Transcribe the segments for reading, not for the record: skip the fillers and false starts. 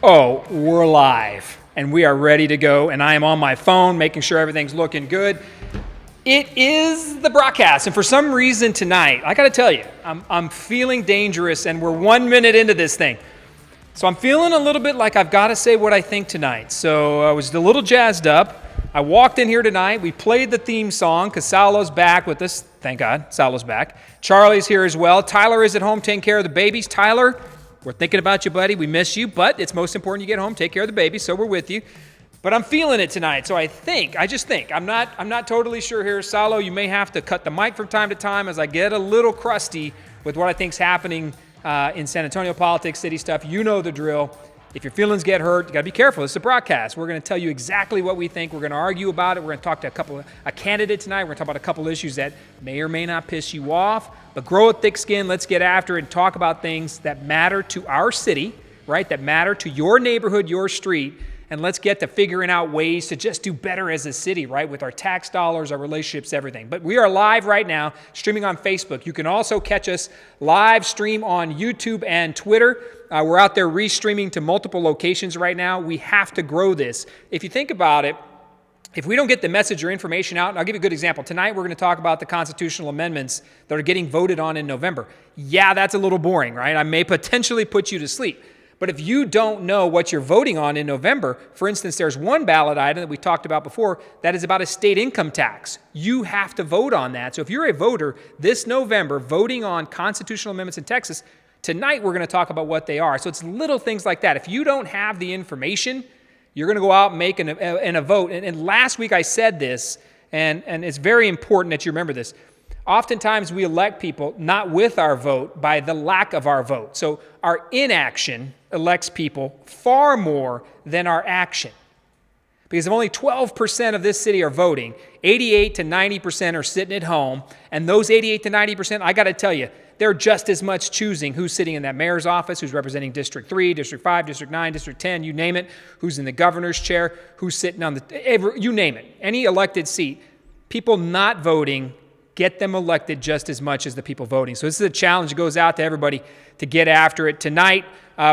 Oh, we're live, and we are ready to go, and I am on my phone making sure everything's looking good. It is the broadcast, and for some reason tonight, I got to tell you, I'm feeling dangerous, and we're 1 minute into this thing. So I'm feeling a little bit like I've got to say what I think tonight. So I was a little jazzed up. I walked in here tonight. We played the theme song because Salo's back with us. Thank God, Salo's back. Charlie's here as well. Tyler is at home taking care of the babies. Tyler, we're thinking about you, buddy. We miss you, but it's most important you get home, take care of the baby, so we're with you. But I'm feeling it tonight, so I just think, I'm not totally sure here. Salo, you may have to cut the mic from time to time as I get a little crusty with what I think's happening in San Antonio politics, city stuff. You know the drill. If your feelings get hurt, you got to be careful. It's a broadcast. We're going to tell you exactly what we think. We're going to argue about it. We're going to talk to a candidate tonight. We're going to talk about a couple issues that may or may not piss you off. But grow a thick skin. Let's get after it and talk about things that matter to our city, right? That matter to your neighborhood, your street. And let's get to figuring out ways to just do better as a city, right? With our tax dollars, our relationships, everything. But we are live right now, streaming on Facebook. You can also catch us live stream on YouTube and Twitter. We're out there restreaming to multiple locations right now. We have to grow this. If you think about it, if we don't get the message or information out, and I'll give you a good example. Tonight we're going to talk about the constitutional amendments that are getting voted on in November. Yeah, that's a little boring, right? I may potentially put you to sleep. But if you don't know what you're voting on in November, for instance, there's one ballot item that we talked about before that is about a state income tax. You have to vote on that. So if you're a voter this November voting on constitutional amendments in Texas, tonight we're going to talk about what they are. So it's little things like that. If you don't have the information, you're going to go out and make a vote. And last week I said this, and it's very important that you remember this. Oftentimes we elect people not with our vote, by the lack of our vote. So our inaction elects people far more than our action. Because if only 12% of this city are voting, 88 to 90% are sitting at home, and those 88 to 90%, I got to tell you, they're just as much choosing who's sitting in that mayor's office, who's representing District 3, District 5, District 9, District 10, you name it, who's in the governor's chair, who's sitting on you name it, any elected seat. People not voting get them elected just as much as the people voting. So this is a challenge that goes out to everybody to get after it. Tonight,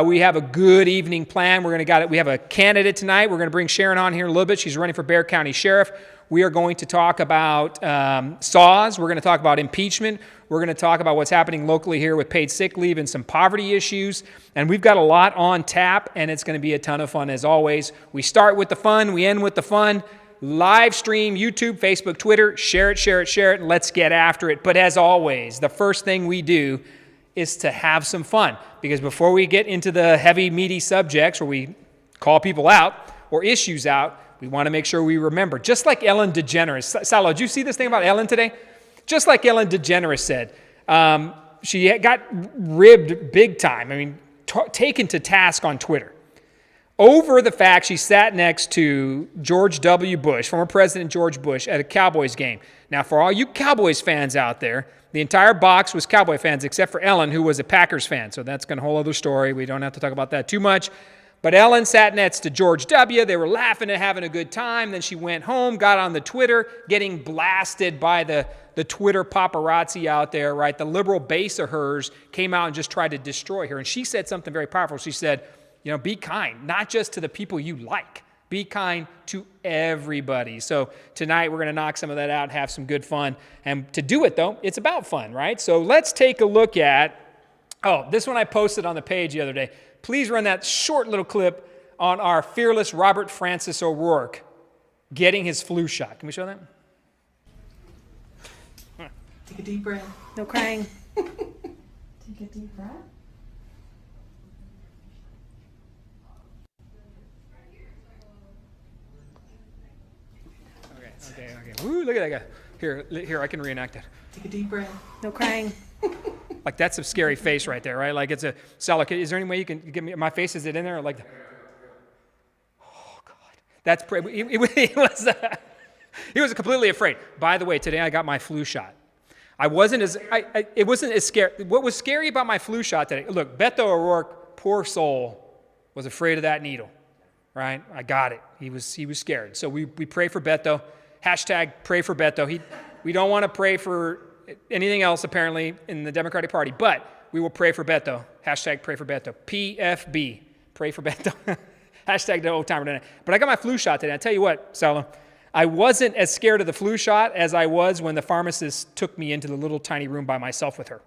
we have a good evening plan. We have a candidate tonight. We're going to bring Sharon on here in a little bit. She's running for Bexar County Sheriff. We are going to talk about SAWS. We're going to talk about impeachment. We're going to talk about what's happening locally here with paid sick leave and some poverty issues. And we've got a lot on tap, and it's going to be a ton of fun as always. We start with the fun. We end with the fun. Live stream, YouTube, Facebook, Twitter, share it, and let's get after it. But as always, the first thing we do is to have some fun. Because before we get into the heavy, meaty subjects where we call people out or issues out, we want to make sure we remember. Just like Ellen DeGeneres. Salo, did you see this thing about Ellen today? Just like Ellen DeGeneres said, she got ribbed big time. I mean, taken to task on Twitter over the fact she sat next to George W. Bush, former President George Bush, at a Cowboys game. Now, for all you Cowboys fans out there, the entire box was Cowboy fans except for Ellen, who was a Packers fan. So that's a whole other story. We don't have to talk about that too much. But Ellen sat next to George W. They were laughing and having a good time. Then she went home, got on the Twitter, getting blasted by the Twitter paparazzi out there, right? The liberal base of hers came out and just tried to destroy her. And she said something very powerful. She said, be kind, not just to the people you like. Be kind to everybody. So tonight we're going to knock some of that out, have some good fun. And to do it, though, it's about fun, right? So let's take a look at, this one I posted on the page the other day. Please run that short little clip on our fearless Robert Francis O'Rourke getting his flu shot. Can we show that? Take a deep breath. No crying. Take a deep breath. Okay. Woo, look at that guy. Here, I can reenact that. Take a deep breath. No crying. Like, that's a scary face right there, right? Like, it's a Salo. Is there any way you can give me my face? Is it in there? Like, oh God, that's he was completely afraid. By the way, today I got my flu shot. It wasn't as scary. What was scary about my flu shot today? Look, Beto O'Rourke, poor soul, was afraid of that needle, right? I got it. He was scared. So we pray for Beto. Hashtag pray for Beto. We don't want to pray for anything else, apparently, in the Democratic Party, but we will pray for Beto. Hashtag pray for Beto. PFB. Pray for Beto. Hashtag the old timer tonight. But I got my flu shot today. I tell you what, Salo, I wasn't as scared of the flu shot as I was when the pharmacist took me into the little tiny room by myself with her.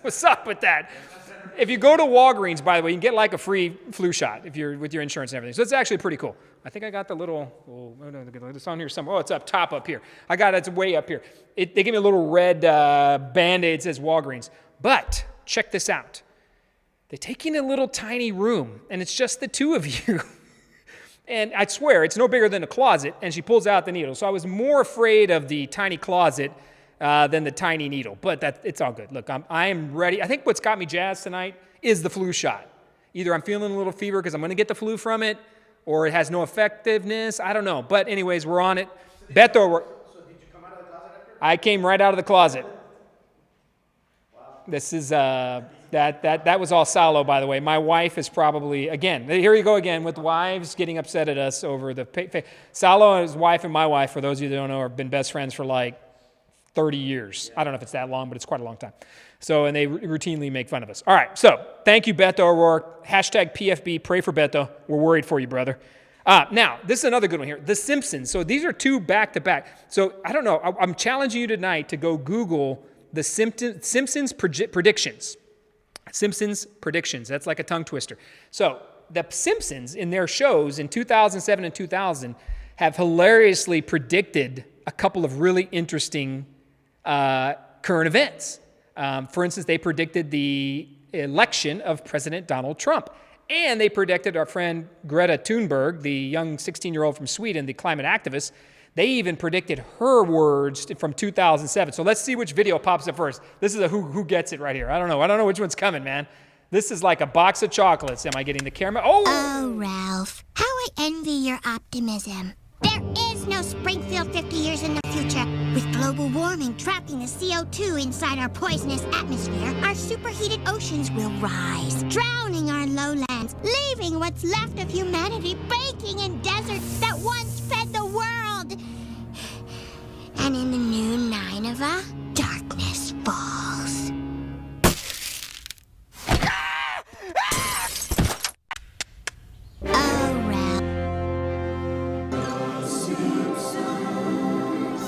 What's up with that? If you go to Walgreens, by the way, you can get like a free flu shot if you're with your insurance and everything. So it's actually pretty cool. I think I got the little, it's on here somewhere. Oh, it's up here. I got it, it's way up here. They give me a little red Band-Aid that says Walgreens. But check this out. They take you in a little tiny room, and it's just the two of you. And I swear, it's no bigger than a closet, and she pulls out the needle. So I was more afraid of the tiny closet than the tiny needle. But it's all good. Look, I am ready. I think what's got me jazzed tonight is the flu shot. Either I'm feeling a little fever because I'm going to get the flu from it, or it has no effectiveness. I don't know. But anyways, we're on it. Beto, So did you come out of the closet after? I came right out of the closet. Wow. This is... That was all Salo, by the way. My wife is probably, again, here you go again with wives getting upset at us over the Salo and his wife and my wife, for those of you that don't know, have been best friends for like 30 years. I don't know if it's that long, but it's quite a long time. So, and they routinely make fun of us. All right, so thank you, Beto O'Rourke. Hashtag PFB, pray for Beto. We're worried for you, brother. Now, this is another good one here. The Simpsons. So these are two back-to-back. So I don't know. I'm challenging you tonight to go Google the Simpsons predictions. Simpsons predictions. That's like a tongue twister. So the Simpsons in their shows in 2007 and 2000 have hilariously predicted a couple of really interesting current events. For instance, they predicted the election of President Donald Trump. And they predicted our friend Greta Thunberg, the young 16-year-old from Sweden, the climate activist. They even predicted her words from 2007. So let's see which video pops up first. This is a who gets it right here. I don't know which one's coming, man. This is like a box of chocolates. Am I getting the camera? Oh, Ralph, how I envy your optimism. There is no Springfield 50 years in the future. With global warming trapping the CO2 inside our poisonous atmosphere, our superheated oceans will rise, drowning our lowlands, leaving what's left of humanity baking in deserts that once fed the world. And in the new Nineveh, darkness falls. Oh, Ralph.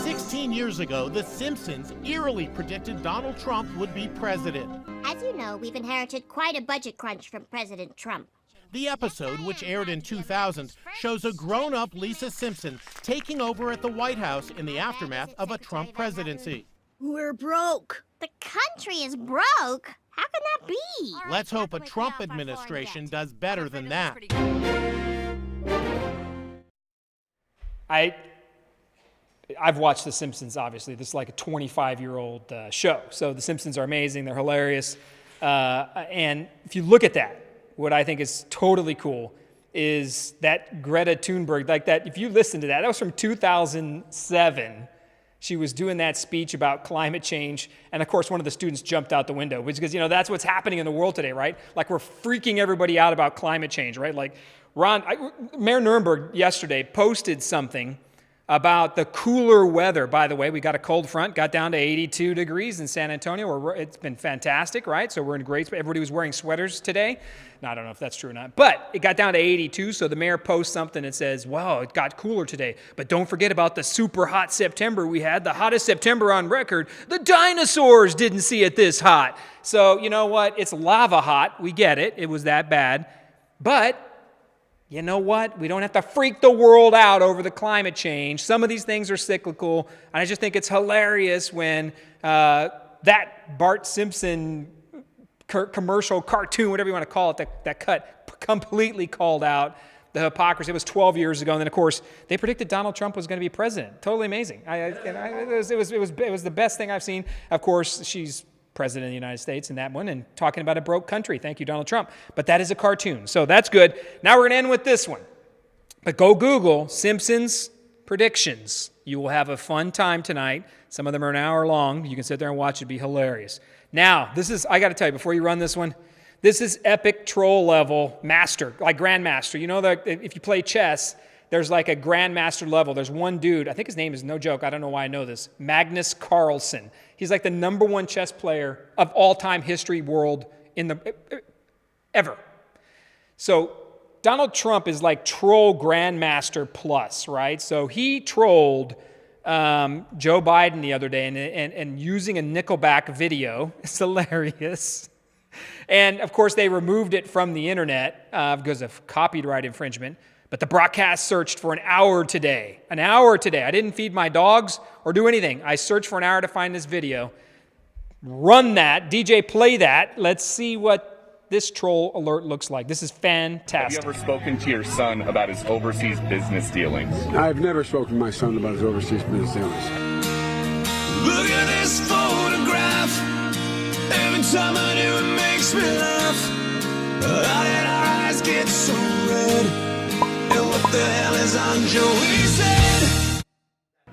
16 years ago, The Simpsons eerily predicted Donald Trump would be president. As you know, we've inherited quite a budget crunch from President Trump. The episode, which aired in 2000, shows a grown-up Lisa Simpson taking over at the White House in the aftermath of a Trump presidency. We're broke. The country is broke? How can that be? Let's hope a Trump administration does better than that. I've watched The Simpsons, obviously. This is like a 25-year-old show. So The Simpsons are amazing. They're hilarious. And if you look at that, what I think is totally cool is that Greta Thunberg, like that, if you listen to that, that was from 2007. She was doing that speech about climate change. And of course, one of the students jumped out the window, which because, that's what's happening in the world today, right? Like we're freaking everybody out about climate change, right? Like Mayor Nuremberg yesterday posted something about the cooler weather. By the way, we got a cold front, got down to 82 degrees in San Antonio. It's been fantastic, right? So we're in great space. Everybody was wearing sweaters today. Now, I don't know if that's true or not, but it got down to 82. So the mayor posts something that says, wow, it got cooler today. But don't forget about the super hot September we had, the hottest September on record. The dinosaurs didn't see it this hot. So you know what? It's lava hot. We get it. It was that bad. But you know what? We don't have to freak the world out over the climate change. Some of these things are cyclical. And I just think it's hilarious when that Bart Simpson commercial, cartoon, whatever you want to call it, that cut completely called out the hypocrisy. It was 12 years ago. And then, of course, they predicted Donald Trump was going to be president. Totally amazing. It was the best thing I've seen. Of course, she's president of the United States in that one, and talking about a broke country. Thank you, Donald Trump. But that is a cartoon, so that's good. Now we're going to end with this one. But go Google Simpsons predictions. You will have a fun time tonight. Some of them are an hour long. You can sit there and watch it. It'd be hilarious. Now, I got to tell you, before you run this one, this is epic troll level master, like grandmaster. You know that if you play chess, there's like a grandmaster level. There's one dude, I think his name is, no joke, I don't know why I know this, Magnus Carlsen. He's like the #1 chess player of all-time history world ever. So Donald Trump is like troll grandmaster plus, right? So he trolled Joe Biden the other day and using a Nickelback video. It's hilarious. And of course, they removed it from the internet because of copyright infringement. But the broadcast searched for an hour today. An hour today. I didn't feed my dogs or do anything. I searched for an hour to find this video. Run that. DJ, play that. Let's see what this troll alert looks like. This is fantastic. Have you ever spoken to your son about his overseas business dealings? I've never spoken to my son about his overseas business dealings. Look at this photograph. Every time I do it makes me laugh. How did our eyes get so red? And what the hell is on Joey's head?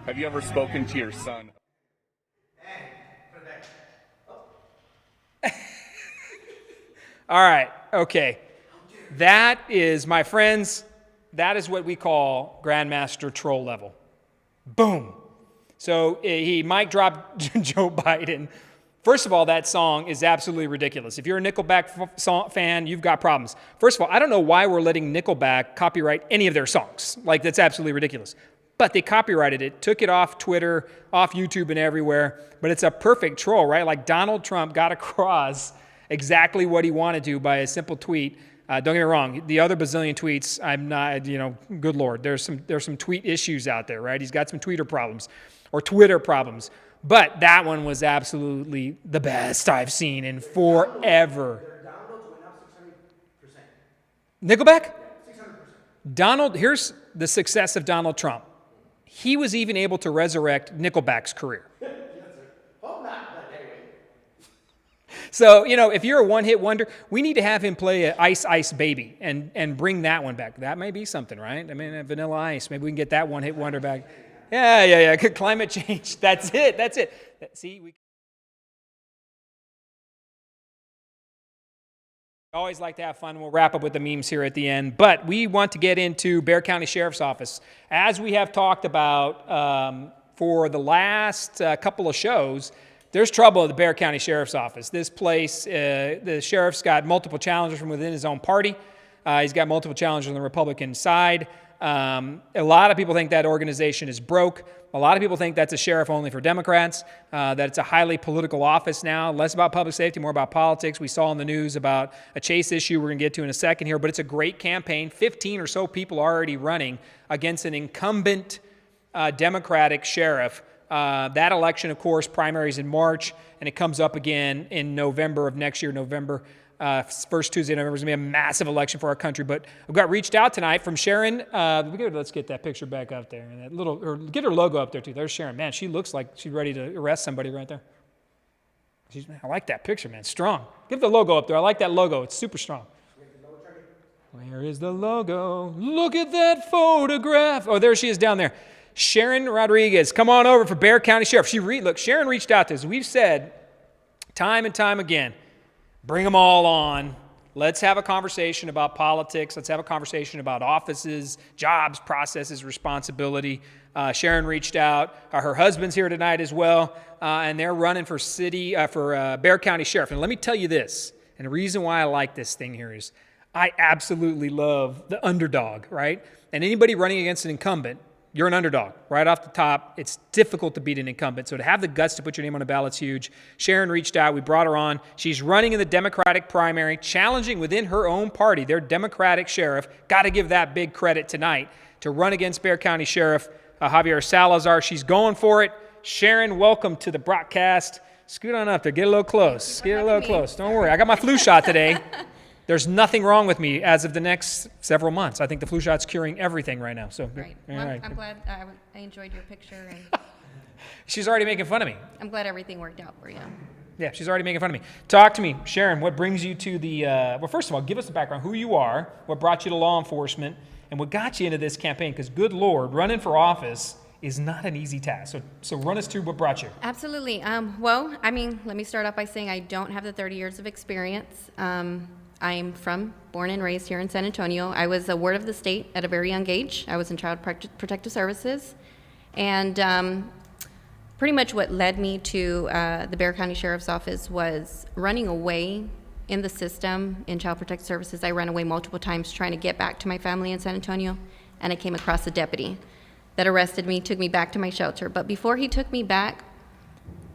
Have you ever spoken to your son? All right, okay. That is, my friends, that is what we call Grandmaster troll level. Boom. So he mic dropped Joe Biden. First of all, that song is absolutely ridiculous. If you're a Nickelback fan, you've got problems. First of all, I don't know why we're letting Nickelback copyright any of their songs. Like, that's absolutely ridiculous. But they copyrighted it, took it off Twitter, off YouTube and everywhere. But it's a perfect troll, right? Like Donald Trump got across exactly what he wanted to by a simple tweet. Don't get me wrong, the other bazillion tweets, I'm not, good Lord, there's some tweet issues out there, right? He's got some tweeter problems or Twitter problems. But that one was absolutely the best I've seen in forever. Their downloads went up 600%. Nickelback? Yeah, 600%. Donald, here's the success of Donald Trump. He was even able to resurrect Nickelback's career. Hope not, but anyway. So, if you're a one-hit wonder, we need to have him play Ice Ice Baby and bring that one back. That may be something, right? I mean, Vanilla Ice. Maybe we can get that one-hit wonder back. Yeah. Climate change. That's it. See, we always like to have fun. We'll wrap up with the memes here at the end. But we want to get into Bexar County Sheriff's Office. As we have talked about for the last couple of shows, there's trouble at the Bexar County Sheriff's Office. This place, the sheriff's got multiple challenges from within his own party. He's got multiple challenges on the Republican side. A lot of people think that organization is broke. A lot of people think that's a sheriff only for Democrats, that it's a highly political office now, less about public safety, more about politics. We saw in the news about a Chase issue we're going to get to in a second here, but it's a great campaign. 15 or so people already running against an incumbent Democratic sheriff. That election, of course, primaries in March, and it comes up again in November of next year, November. First Tuesday in November is going to be a massive election for our country. But we got reached out tonight from Sharon. Let's get that picture back up there. And or get her logo up there, too. There's Sharon. Man, she looks like she's ready to arrest somebody right there. I like that picture, man. Strong. Give the logo up there. I like that logo. It's super strong. Where is the logo? Look at that photograph. Oh, there she is down there. Sharon Rodriguez. Come on over for Bexar County Sheriff. Look, Sharon reached out to us. We've said time and time again, bring them all on. Let's have a conversation about politics. Let's have a conversation about offices, jobs, processes, responsibility. Sharon reached out. Her husband's here tonight as well, and they're running for Bexar County Sheriff. And let me tell you this, and the reason why I like this thing here is I absolutely love the underdog, right? And anybody running against an incumbent, you're an underdog. Right off the top, it's difficult to beat an incumbent. So to have the guts to put your name on a ballot's huge. Sharon reached out. We brought her on. She's running in the Democratic primary, challenging within her own party, their Democratic sheriff. Got to give that big credit tonight to run against Bexar County Sheriff Javier Salazar. She's going for it. Sharon, welcome to the broadcast. Scoot on up there. Get a little close. Get a little close. Don't worry. I got my flu shot today. There's nothing wrong with me as of the next several months. I think the flu shot's curing everything right now. So, right. All Well, right. I'm glad I enjoyed your picture, and She's already making fun of me. I'm glad everything worked out for you. Yeah, she's already making fun of me. Talk to me, Sharon. What brings you to the, well, first of all, give us the background, who you are, what brought you to law enforcement, and what got you into this campaign, because good Lord, running for office is not an easy task. So run us through what brought you. Absolutely. Well, let me start off by saying I don't have the 30 years of experience. I'm born and raised here in San Antonio. I was a ward of the state at a very young age. I was in Child Protective Services. And pretty much what led me to the Bexar County Sheriff's Office was running away in the system in Child Protective Services. I ran away multiple times trying to get back to my family in San Antonio, and I came across a deputy that arrested me, took me back to my shelter. But before he took me back,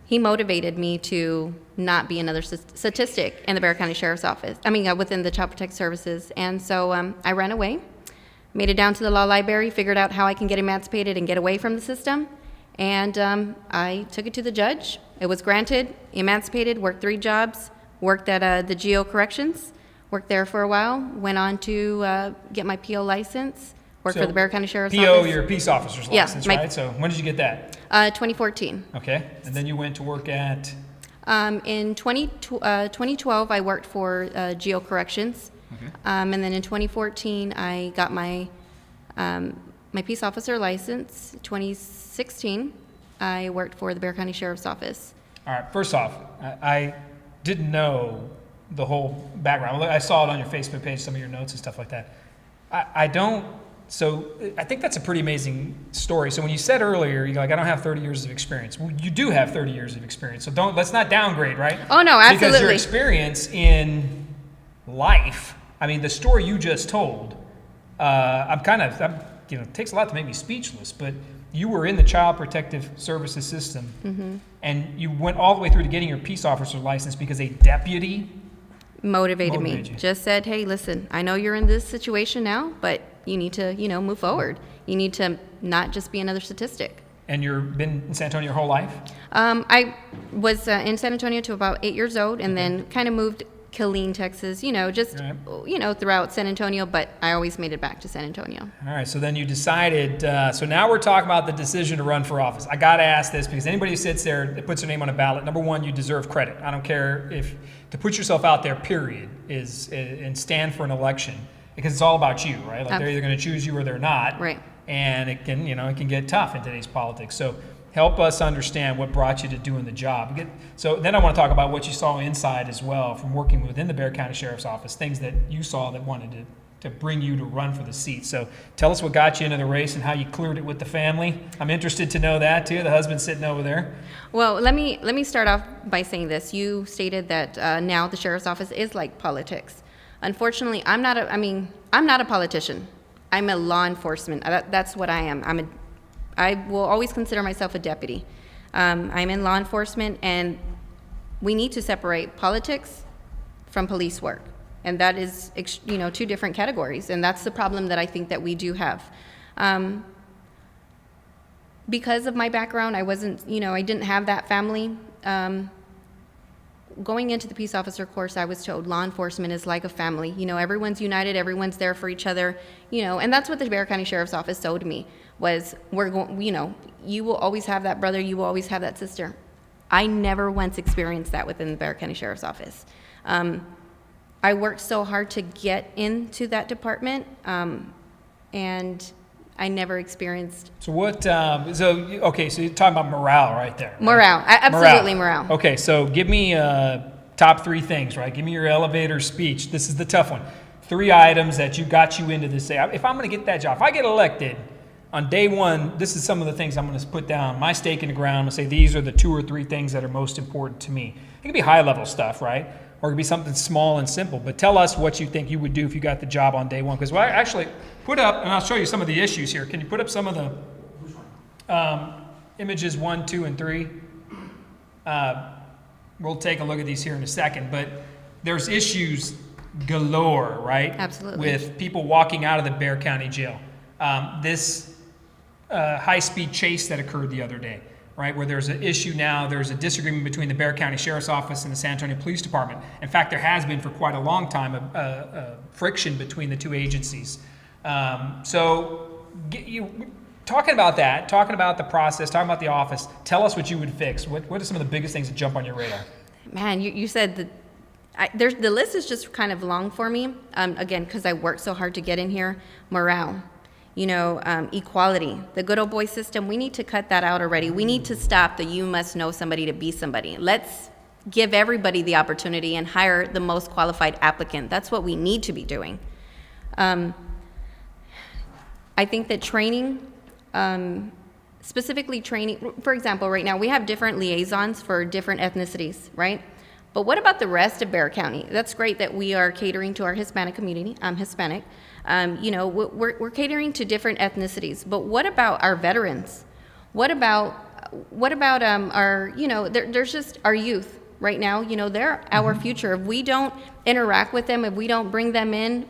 he motivated me to not be another statistic in the Bexar County Sheriff's Office, within the Child Protective Services. And so I ran away, made it down to the law library, figured out how I can get emancipated and get away from the system. And I took it to the judge. It was granted, emancipated, worked 3 jobs, worked at the GO Corrections, worked there for a while, went on to get my PO license, worked for the Bexar County Sheriff's PO, Office. your peace officer's license, right? So when did you get that? 2014. Okay, and then you went to work at? In 2012, I worked for GO Corrections. Okay. And then in 2014, I got my peace officer license. 2016, I worked for the Bexar County Sheriff's Office. All right, first off, I didn't know the whole background. I saw it on your Facebook page, some of your notes and stuff like that. So I think that's a pretty amazing story. So when you said earlier, you're like, I don't have 30 years of experience. Well, you do have 30 years of experience. So let's not downgrade, right? Oh, no, absolutely. Because your experience in life, the story you just told, it takes a lot to make me speechless, but you were in the Child Protective Services system, and you went all the way through to getting your peace officer license because a deputy motivated me. you. Just said, hey, listen, I know you're in this situation now, but you need to, move forward. You need to not just be another statistic. And you've been in San Antonio your whole life? I was in San Antonio to about 8 years old, and then kind of moved Killeen, Texas, throughout San Antonio, but I always made it back to San Antonio. All right, so then you decided, so now we're talking about the decision to run for office. I got to ask this because anybody who sits there that puts their name on a ballot, number one, you deserve credit. I don't care if to put yourself out there, period, and stand for an election because it's all about you, right? Like they're either going to choose you or they're not. Right. And it can get tough in today's politics. So help us understand what brought you to doing the job. So then I want to talk about what you saw inside as well from working within the Bexar County Sheriff's Office, things that you saw that wanted to bring you to run for the seat. So tell us what got you into the race and how you cleared it with the family. I'm interested to know that too. The husband's sitting over there. Well, let me start off by saying this. You stated that now the Sheriff's Office is like politics. Unfortunately, I'm not a politician. I'm a law enforcement. That's what I am. I will always consider myself a deputy. I'm in law enforcement, and we need to separate politics from police work. And that is, 2 different categories. And that's the problem that I think that we do have. Because of my background, I didn't have that family. Going into the peace officer course, I was told law enforcement is like a family. Everyone's united, everyone's there for each other. And that's what the Bexar County Sheriff's Office told me was, you will always have that brother, you will always have that sister. I never once experienced that within the Bexar County Sheriff's Office. I worked so hard to get into that department, and I never experienced. So what? So you're talking about morale right there. Right? Morale, absolutely morale. Okay, so give me top 3 things, right? Give me your elevator speech. This is the tough one. 3 items that got you into this. If I'm going to get that job, if I get elected on day 1, this is some of the things I'm going to put down. My stake in the ground. I'm going to say these are the 2 or 3 things that are most important to me. It can be high level stuff, right? Or it could be something small and simple. But tell us what you think you would do if you got the job on day 1. Because I actually put up, and I'll show you some of the issues here. Can you put up some of the images 1, 2, and 3? We'll take a look at these here in a second. But there's issues galore, right? Absolutely. With people walking out of the Bexar County Jail. This high-speed chase that occurred the other day, right, where there's an issue now, there's a disagreement between the Bexar County Sheriff's Office and the San Antonio Police Department. In fact, there has been for quite a long time a friction between the 2 agencies. Talking about that, talking about the process, talking about the office, tell us what you would fix. What are some of the biggest things that jump on your radar? Man, you said that the list is just kind of long for me, again, because I worked so hard to get in here. Morale. Equality, the good old boy system, we need to cut that out already. We need to stop the you must know somebody to be somebody. Let's give everybody the opportunity and hire the most qualified applicant. That's what we need to be doing. I think that training, specifically training, for example, right now we have different liaisons for different ethnicities, right? But what about the rest of Bexar County? That's great that we are catering to our Hispanic community. I'm Hispanic. We're catering to different ethnicities. But what about our veterans? What about our, there's just our youth right now. They're our future. If we don't interact with them, if we don't bring them in,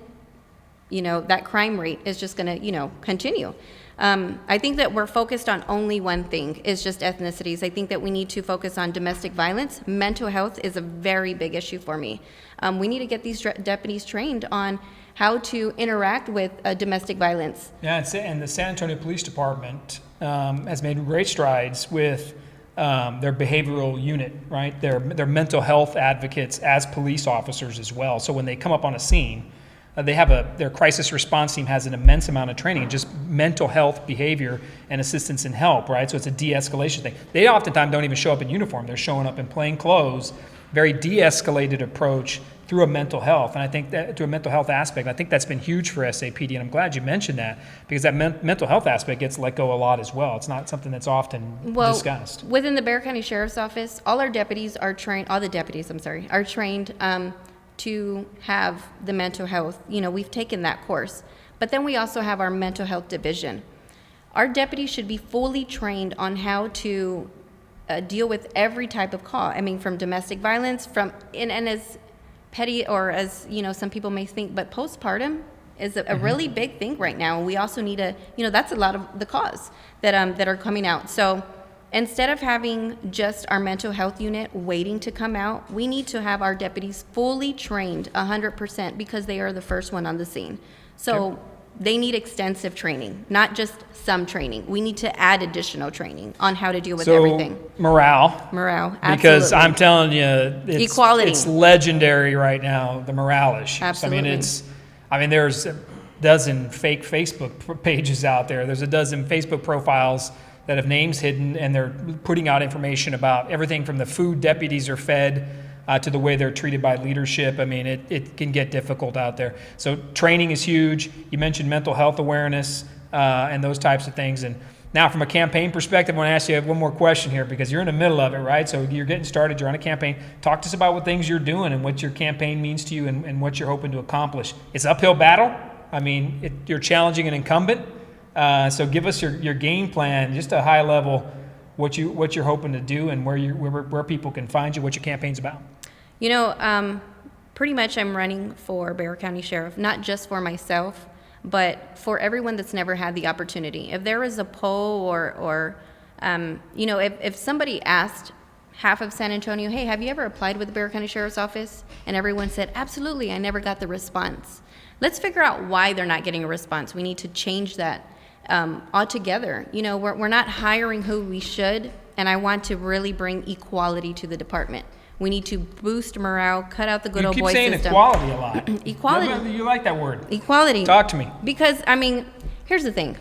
that crime rate is just going to, continue. I think that we're focused on only one thing, is just ethnicities. I think that we need to focus on domestic violence. Mental health is a very big issue for me. We need to get these deputies trained on how to interact with domestic violence. Yeah, and the San Antonio Police Department has made great strides with their behavioral unit, right? Their mental health advocates as police officers as well. So when they come up on a scene, their crisis response team has an immense amount of training, just mental health, behavior, and assistance and help, right? So it's a de-escalation thing. They oftentimes don't even show up in uniform. They're showing up in plain clothes, very de-escalated approach through a mental health. And I think that, through a mental health aspect, I think that's been huge for SAPD, and I'm glad you mentioned that, because that mental health aspect gets let go a lot as well. It's not something that's often discussed. Within the Bexar County Sheriff's Office, all the deputies are trained to have the mental health. We've taken that course. But then we also have our mental health division. Our deputies should be fully trained on how to deal with every type of call. I mean, from domestic violence, and as petty or as, some people may think, but postpartum is a really big thing right now. And we also need that's a lot of the calls that are coming out. So instead of having just our mental health unit waiting to come out, we need to have our deputies fully trained 100%, because they are the first one on the scene. So they need extensive training, not just some training. We need to add additional training on how to deal with everything. Morale, absolutely. Because I'm telling you, equality. It's legendary right now, the morale issue. Absolutely. There's a dozen fake Facebook pages out there. There's a dozen Facebook profiles that have names hidden, and they're putting out information about everything from the food deputies are fed to the way they're treated by leadership. It can get difficult out there. So training is huge. You mentioned mental health awareness and those types of things. And now from a campaign perspective, I want to ask you one more question here, because you're in the middle of it, right? So you're getting started, you're on a campaign. Talk to us about what things you're doing and what your campaign means to you and what you're hoping to accomplish. It's an uphill battle. You're challenging an incumbent. So give us your game plan, just a high level, what you're hoping to do and where people can find you, what your campaign's about. Pretty much I'm running for Bexar County Sheriff, not just for myself, but for everyone that's never had the opportunity. If there was a poll or if somebody asked half of San Antonio, hey, have you ever applied with the Bexar County Sheriff's Office? And everyone said, absolutely, I never got the response. Let's figure out why they're not getting a response. We need to change that altogether. We're not hiring who we should, and I want to really bring equality to the department. We need to boost morale, cut out the good old boy system. You keep saying equality a lot. Equality. You like that word. Equality. Talk to me. Because, here's the thing.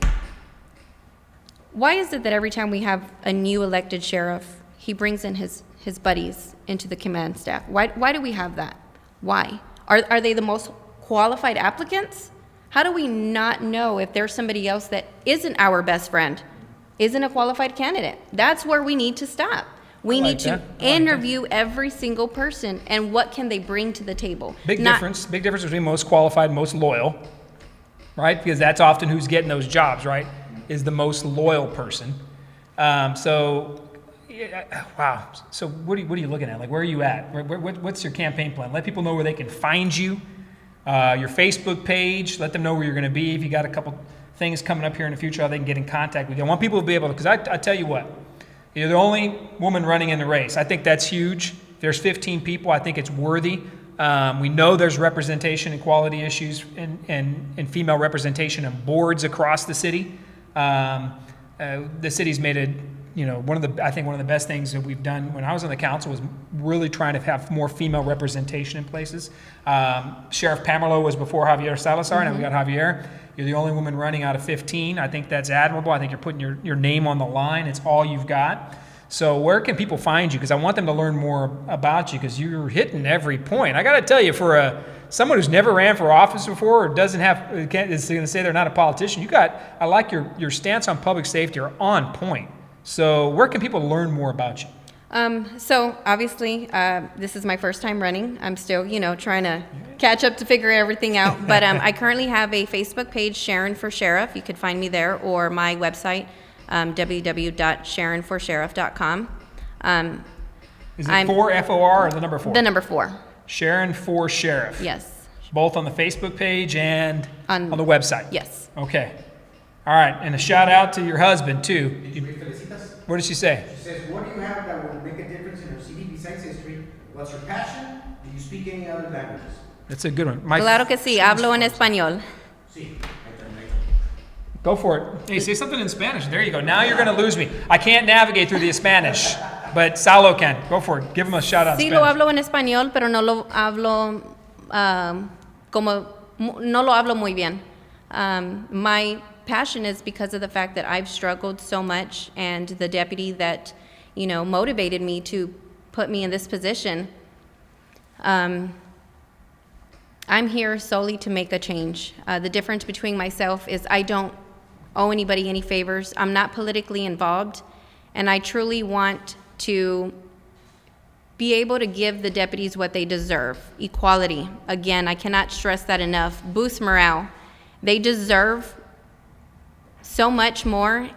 Why is it that every time we have a new elected sheriff, he brings in his buddies into the command staff? Why do we have that? Why? Are they the most qualified applicants? How do we not know if there's somebody else that isn't our best friend, isn't a qualified candidate? That's where we need to stop. We need to interview every single person, and what can they bring to the table? Big difference between most qualified and most loyal, right? Because that's often who's getting those jobs, right? Is the most loyal person. Wow. So what are you looking at? Like, where are you at? What's your campaign plan? Let people know where they can find you. Your Facebook page, let them know where you're going to be. If you got a couple things coming up here in the future, how they can get in contact with you. I want people to be able to, because I tell you what, you're the only woman running in the race. I think that's huge. If there's 15 people, I think it's worthy. We know there's representation and quality issues and female representation on boards across the city. The city's made it, one of the best things that we've done when I was on the council was really trying to have more female representation in places. Sheriff Pamela was before Javier Salazar, now we got Javier. You're the only woman running out of 15. I think that's admirable. I think you're putting your name on the line. It's all you've got. So where can people find you? Because I want them to learn more about you, because you're hitting every point. I got to tell you, for someone who's never ran for office before or is going to say they're not a politician, I like your stance on public safety are on point. So where can people learn more about you? So obviously, this is my first time running. I'm still, trying to catch up to figure everything out. But I currently have a Facebook page, Sharon for Sheriff. You could find me there, or my website, www.sharonforsheriff.com. Is it 4 FOR or the number 4? The number 4. Sharon for Sheriff. Yes. Both on the Facebook page and on the website. Yes. Okay. All right. And a shout out to your husband, too. What did she say? She says, what do you have that will make a difference in your CV besides history? What's your passion? Do you speak any other languages? That's a good one. Claro que sí, hablo en español. Sí. Go for it. Hey, say something in Spanish. There you go. Now you're going to lose me. I can't navigate through the Spanish, but Salo can. Go for it. Give him a shout out in Sí, Spanish. lo hablo en español, pero no lo hablo no lo hablo muy bien. My passion is because of the fact that I've struggled so much, and the deputy that, motivated me to put me in this position. I'm here solely to make a change. The difference between myself is I don't owe anybody any favors. I'm not politically involved, and I truly want to be able to give the deputies what they deserve. Equality. Again, I cannot stress that enough. Boost morale. They deserve so much more,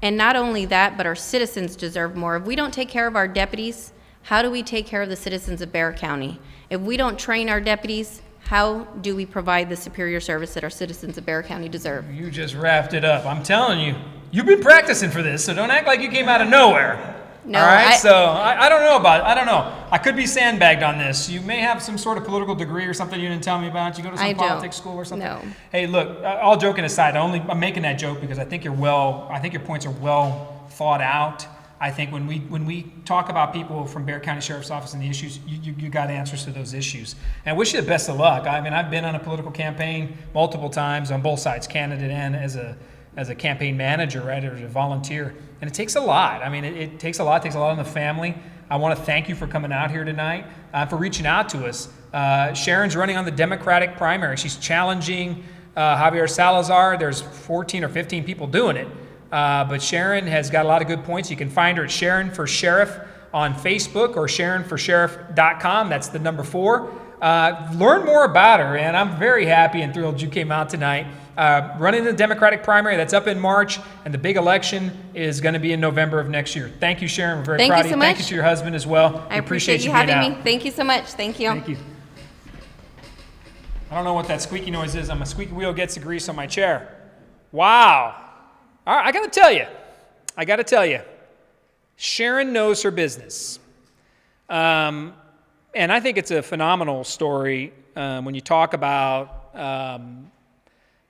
and not only that, but our citizens deserve more. If we don't take care of our deputies, how do we take care of the citizens of Bexar County? If we don't train our deputies, how do we provide the superior service that our citizens of Bexar County deserve? You just wrapped it up. I'm telling you, you've been practicing for this, so don't act like you came out of nowhere. No, all right, I don't know about it. I don't know. I could be sandbagged on this. You may have some sort of political degree or something you didn't tell me about. You go to some politics school or something? No. Hey, look, all joking aside, I'm making that joke because I think your points are well thought out. I think when we talk about people from Bexar County Sheriff's Office and the issues, you got answers to those issues. And I wish you the best of luck. I mean, I've been on a political campaign multiple times on both sides, candidate and as a campaign manager, right, or as a volunteer. And it takes a lot. I mean, it takes a lot. It takes a lot on the family. I want to thank you for coming out here tonight, for reaching out to us. Sharon's running on the Democratic primary. She's challenging Javier Salazar. There's 14 or 15 people doing it. But Sharon has got a lot of good points. You can find her at Sharon for Sheriff on Facebook or SharonForSheriff.com. That's the number 4. Learn more about her, and I'm very happy and thrilled you came out tonight. Running the Democratic primary, that's up in March, and the big election is going to be in November of next year. Thank you, Sharon. We're very proud of you. Thank you to your husband as well. I appreciate you having me. Thank you so much. Thank you. Thank you. I don't know what that squeaky noise is. My squeaky wheel gets the grease on my chair. Wow. All right, I got to tell you, Sharon knows her business. And I think it's a phenomenal story when you talk about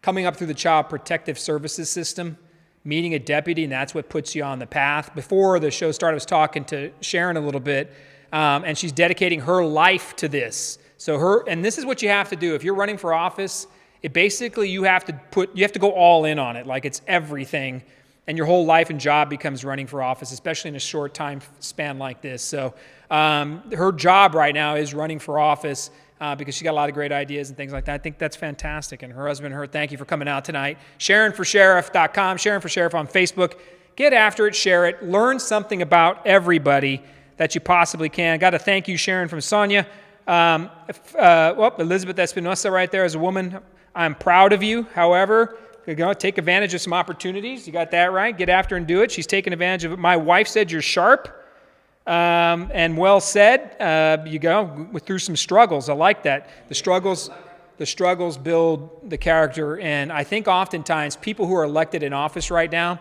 coming up through the Child Protective Services system, meeting a deputy, and that's what puts you on the path. Before the show started, I was talking to Sharon a little bit, and she's dedicating her life to this. And this is what you have to do. If you're running for office, it basically you have to go all in on it, like it's everything, and your whole life and job becomes running for office, especially in a short time span like this. So her job right now is running for office because she got a lot of great ideas and things like that. I think that's fantastic. And her husband, thank you for coming out tonight. SharonForSheriff.com, Sharon for Sheriff on Facebook. Get after it, share it, learn something about everybody that you possibly can. Got to thank you, Sharon, from Sonia. Elizabeth Espinosa right there as a woman. I'm proud of you. However, you're going to take advantage of some opportunities. You got that right. Get after and do it. She's taking advantage of it. My wife said you're sharp. And well said. You go through some struggles. I like that. The struggles build the character. And I think oftentimes people who are elected in office right now,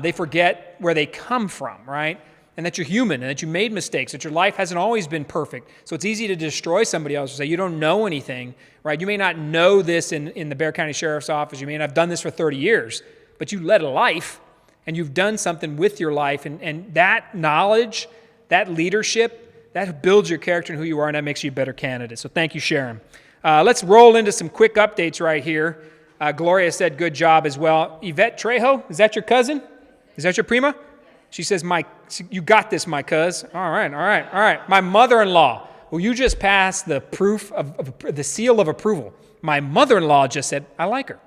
they forget where they come from, right? And that you're human and that you made mistakes, that your life hasn't always been perfect. So it's easy to destroy somebody else and say, you don't know anything, right? You may not know this in the Bexar County Sheriff's Office. You may not have done this for 30 years, but you led a life and you've done something with your life. And that knowledge, that leadership, that builds your character and who you are, and that makes you a better candidate. So thank you, Sharon. Let's roll into some quick updates right here. Gloria said good job as well. Yvette Trejo, is that your cousin? Is that your prima? She says, you got this, my cuz. All right. My mother-in-law. Well, you just passed the proof of the seal of approval. My mother-in-law just said, I like her.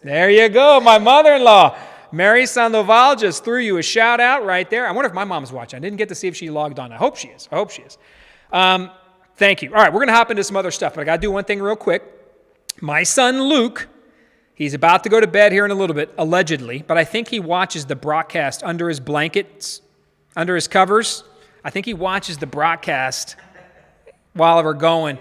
There you go, my mother-in-law. Mary Sandoval just threw you a shout out right there. I wonder if my mom's watching. I didn't get to see if she logged on. I hope she is. Thank you. All right, we're going to hop into some other stuff, but I got to do one thing real quick. My son Luke, he's about to go to bed here in a little bit, allegedly, but I think he watches the broadcast under his blankets, under his covers. I think he watches the broadcast while we're going.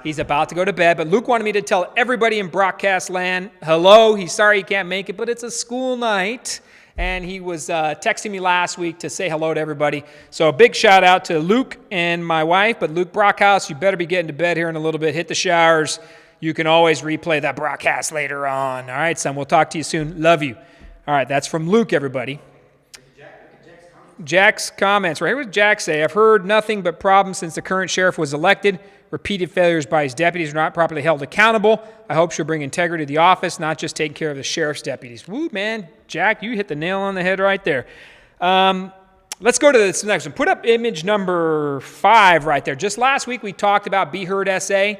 He's about to go to bed, but Luke wanted me to tell everybody in broadcast land, hello. He's sorry he can't make it, but it's a school night. And he was texting me last week to say hello to everybody. So a big shout out to Luke and my wife. But Luke Brockhouse, you better be getting to bed here in a little bit. Hit the showers. You can always replay that broadcast later on. All right, son, we'll talk to you soon. Love you. All right, that's from Luke, everybody. Jack's comments. Right here, what did Jack say? I've heard nothing but problems since the current sheriff was elected. Repeated failures by his deputies are not properly held accountable. I hope she'll bring integrity to the office, not just taking care of the sheriff's deputies. Woo, man, Jack, you hit the nail on the head right there. Let's go to this next one. Put up image number 5 right there. Just last week we talked about Be Heard SA.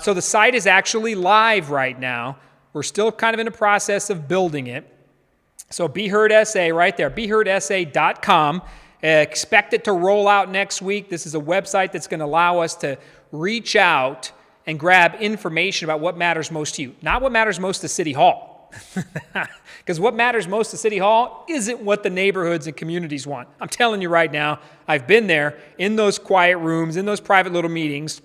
So the site is actually live right now. We're still kind of in the process of building it. So Be Heard SA right there, BeHeardSA.com. Expect it to roll out next week. This is a website that's going to allow us to reach out and grab information about what matters most to you, not what matters most to City Hall. Because what matters most to City Hall isn't what the neighborhoods and communities want. I'm telling you right now, I've been there in those quiet rooms, in those private little meetings,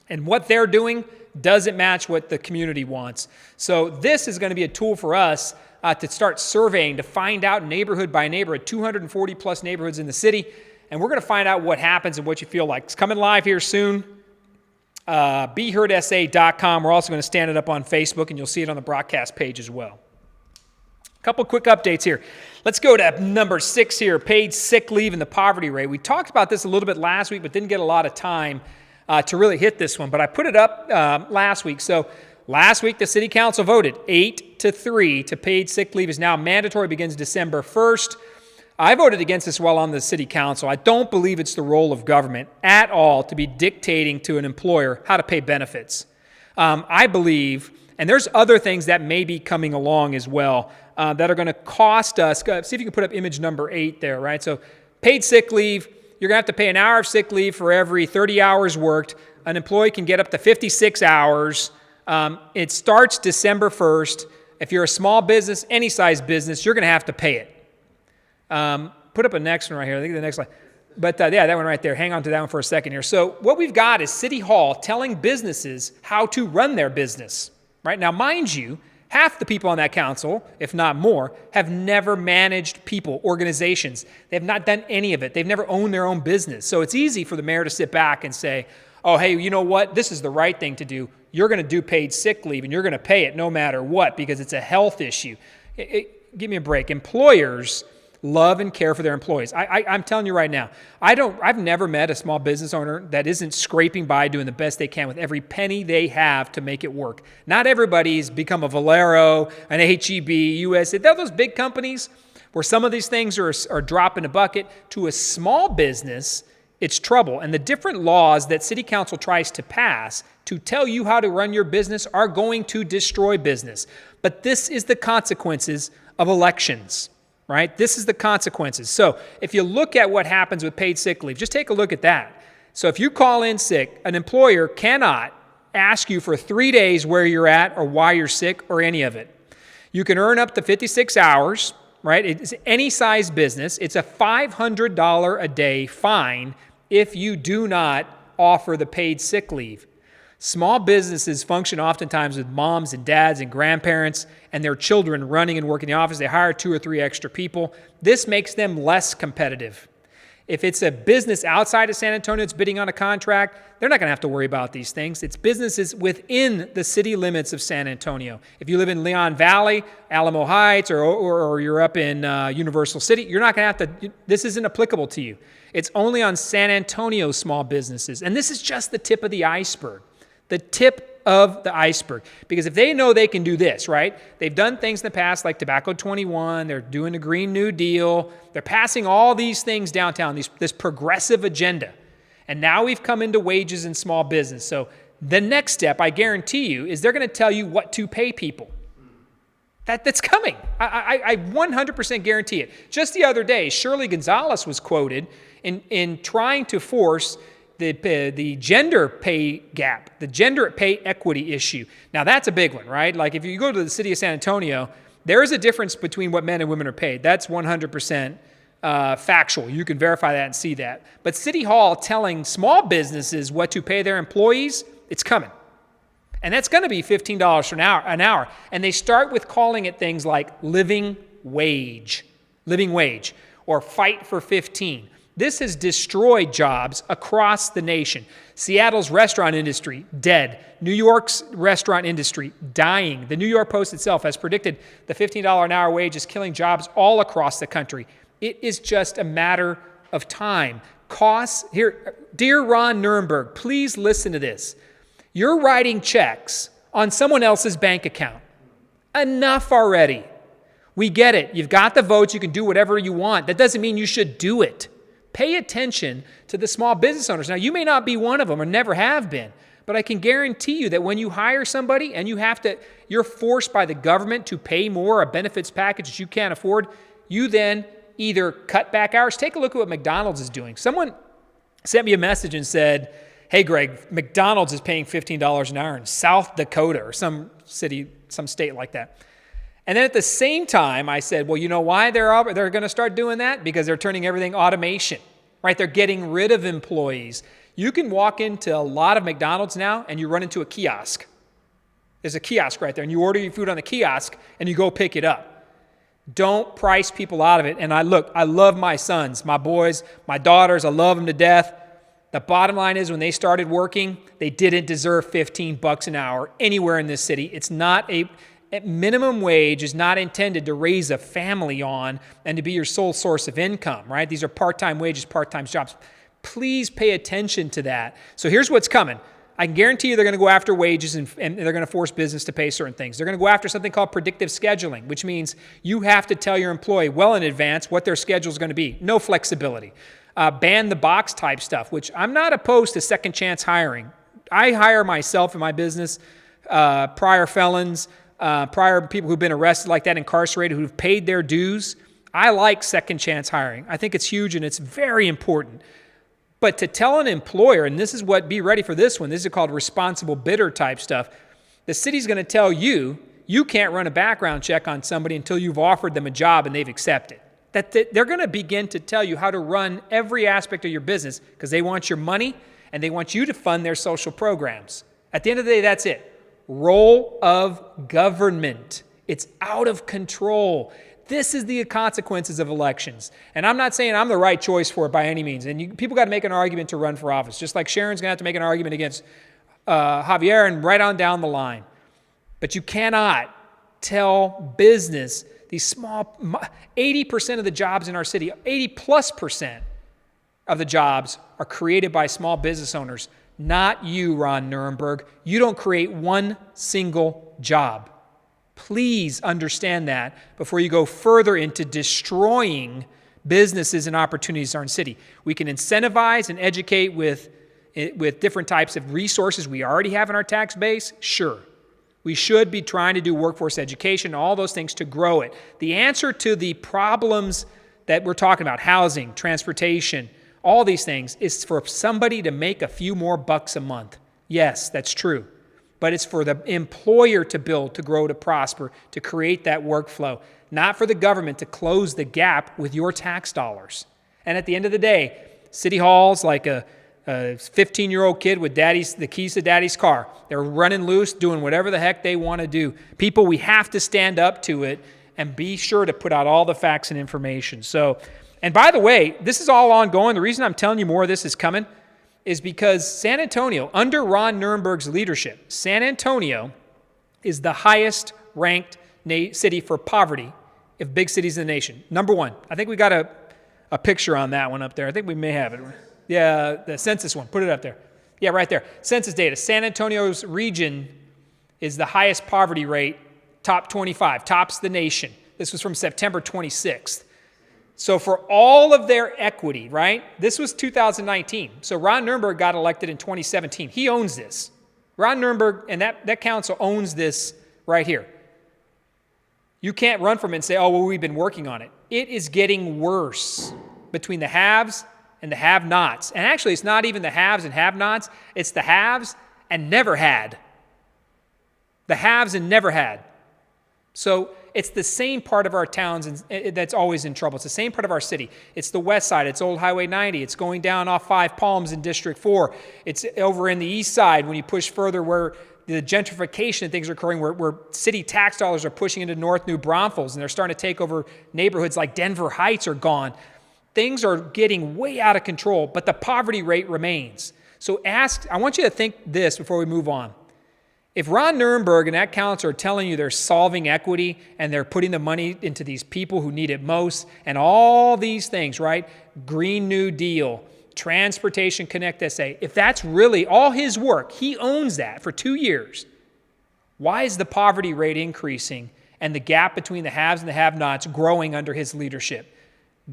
and what they're doing doesn't match what the community wants. So this is going to be a tool for us to start surveying, to find out neighborhood by neighborhood, 240 plus neighborhoods in the city, and we're going to find out what happens and what you feel like. It's coming live here soon. BeHeardSA.com. We're also going to stand it up on Facebook, and you'll see it on the broadcast page as well. A couple quick updates here. Let's go to number 6 here, paid sick leave and the poverty rate. We talked about this a little bit last week, but didn't get a lot of time to really hit this one. But I put it up last week. So last week, the City Council voted 8-3 to paid sick leave is now mandatory, begins December 1st. I voted against this while on the City Council. I don't believe it's the role of government at all to be dictating to an employer how to pay benefits. I believe, and there's other things that may be coming along as well that are going to cost us. See if you can put up image number 8 there, right? So paid sick leave, you're going to have to pay an hour of sick leave for every 30 hours worked. An employee can get up to 56 hours. It starts December 1st. If you're a small business, any size business, you're going to have to pay it. Put up a next one right here. I think the next slide. But yeah, that one right there. Hang on to that one for a second here. So what we've got is City Hall telling businesses how to run their business. Right now, mind you, half the people on that council, if not more, have never managed people, organizations. They have not done any of it. They've never owned their own business. So it's easy for the mayor to sit back and say, oh, hey, you know what? This is the right thing to do. You're going to do paid sick leave, and you're going to pay it no matter what because it's a health issue. Give me a break. Employers love and care for their employees. I'm telling you right now, I've never met a small business owner that isn't scraping by doing the best they can with every penny they have to make it work. Not everybody's become a Valero, an HEB, USA. They're those big companies where some of these things are drop in a bucket. To a small business, it's trouble. And the different laws that City Council tries to pass to tell you how to run your business are going to destroy business. But this is the consequences of elections. Right? This is the consequences. So if you look at what happens with paid sick leave, just take a look at that. So if you call in sick, an employer cannot ask you for 3 days where you're at or why you're sick or any of it. You can earn up to 56 hours, right? It's any size business. It's a $500 a day fine if you do not offer the paid sick leave. Small businesses function oftentimes with moms and dads and grandparents and their children running and working the office. They hire 2 or 3 extra people. This makes them less competitive. If it's a business outside of San Antonio that's bidding on a contract, they're not going to have to worry about these things. It's businesses within the city limits of San Antonio. If you live in Leon Valley, Alamo Heights, or you're up in Universal City, you're not going to have to, this isn't applicable to you. It's only on San Antonio small businesses. And this is just the tip of the iceberg. The tip of the iceberg. Because if they know they can do this, right? They've done things in the past like Tobacco 21. They're doing the Green New Deal. They're passing all these things downtown, this progressive agenda. And now we've come into wages in small business. So the next step, I guarantee you, is they're going to tell you what to pay people. That's coming. I 100% guarantee it. Just the other day, Shirley Gonzalez was quoted in trying to force the gender pay gap, the gender pay equity issue. Now, that's a big one, right? Like if you go to the city of San Antonio, there is a difference between what men and women are paid. That's 100% factual. You can verify that and see that. But City Hall telling small businesses what to pay their employees, it's coming. And that's going to be $15 an hour. And they start with calling it things like living wage, or fight for 15. This has destroyed jobs across the nation. Seattle's restaurant industry, dead. New York's restaurant industry, dying. The New York Post itself has predicted the $15 an hour wage is killing jobs all across the country. It is just a matter of time. Costs, here, dear Ron Nirenberg, please listen to this. You're writing checks on someone else's bank account. Enough already. We get it. You've got the votes. You can do whatever you want. That doesn't mean you should do it. Pay attention to the small business owners. Now, you may not be one of them or never have been, but I can guarantee you that when you hire somebody and you're forced by the government to pay more, a benefits package that you can't afford, you then either cut back hours. Take a look at what McDonald's is doing. Someone sent me a message and said, hey, Greg, McDonald's is paying $15 an hour in South Dakota or some city, some state like that. And then at the same time, I said, well, you know why they're going to start doing that? Because they're turning everything automation, right? They're getting rid of employees. You can walk into a lot of McDonald's now and you run into a kiosk. There's a kiosk right there, and you order your food on the kiosk and you go pick it up. Don't price people out of it. And I love my sons, my boys, my daughters. I love them to death. The bottom line is when they started working, they didn't deserve $15 an hour anywhere in this city. It's not minimum wage is not intended to raise a family on and to be your sole source of income, right? These are part-time wages, part-time jobs. Please pay attention to that. So here's what's coming. I can guarantee you they're going to go after wages and they're going to force business to pay certain things. They're going to go after something called predictive scheduling, which means you have to tell your employee well in advance what their schedule is going to be. No flexibility. Ban the box type stuff, which I'm not opposed to second chance hiring. I hire myself in my business, prior felons, prior people who've been arrested like that, incarcerated, who've paid their dues. I like second chance hiring. I think it's huge and it's very important. But to tell an employer, and this is what, be ready for this one, this is called responsible bidder type stuff. The city's going to tell you, you can't run a background check on somebody until you've offered them a job and they've accepted. That they're going to begin to tell you how to run every aspect of your business because they want your money and they want you to fund their social programs. At the end of the day, that's it. Role of government. It's out of control. This is the consequences of elections. And I'm not saying I'm the right choice for it by any means. And people got to make an argument to run for office, just like Sharon's going to have to make an argument against Javier and right on down the line. But you cannot tell business, these small, 80% of the jobs in our city, 80+% of the jobs are created by small business owners. Not you, Ron Nirenberg. You don't create one single job. Please understand that before you go further into destroying businesses and opportunities in our city. We can incentivize and educate with different types of resources we already have in our tax base, sure. We should be trying to do workforce education, all those things to grow it. The answer to the problems that we're talking about, housing, transportation, all these things, is for somebody to make a few more bucks a month. Yes, that's true. But it's for the employer to build, to grow, to prosper, to create that workflow, not for the government to close the gap with your tax dollars. And at the end of the day, City Hall's like a 15-year-old kid with the keys to daddy's car. They're running loose, doing whatever the heck they want to do. People, we have to stand up to it and be sure to put out all the facts and information. So, and by the way, this is all ongoing. The reason I'm telling you more of this is coming is because San Antonio, under Ron Nirenberg's leadership, San Antonio is the highest ranked city for poverty of big cities in the nation. Number one. I think we got a picture on that one up there. I think we may have it. Yeah, the census one. Put it up there. Yeah, right there. Census data. San Antonio's region is the highest poverty rate, top 25, tops the nation. This was from September 26th. So for all of their equity, right? This was 2019. So Ron Nirenberg got elected in 2017. He owns this. Ron Nirenberg and that council owns this right here. You can't run from it and say, oh, well, we've been working on it. It is getting worse between the haves and the have-nots. And actually, it's not even the haves and have-nots. It's the haves and never had. The haves and never had. So it's the same part of our towns that's always in trouble. It's the same part of our city. It's the west side. It's Old Highway 90. It's going down off Five Palms in District 4. It's over in the east side when you push further where the gentrification and things are occurring, where city tax dollars are pushing into North New Braunfels, and they're starting to take over neighborhoods like Denver Heights are gone. Things are getting way out of control, but the poverty rate remains. So I want you to think this before we move on. If Ron Nirenberg and that council are telling you they're solving equity and they're putting the money into these people who need it most and all these things, right? Green New Deal, Transportation Connect SA, if that's really all his work, he owns that for 2 years, why is the poverty rate increasing and the gap between the haves and the have-nots growing under his leadership?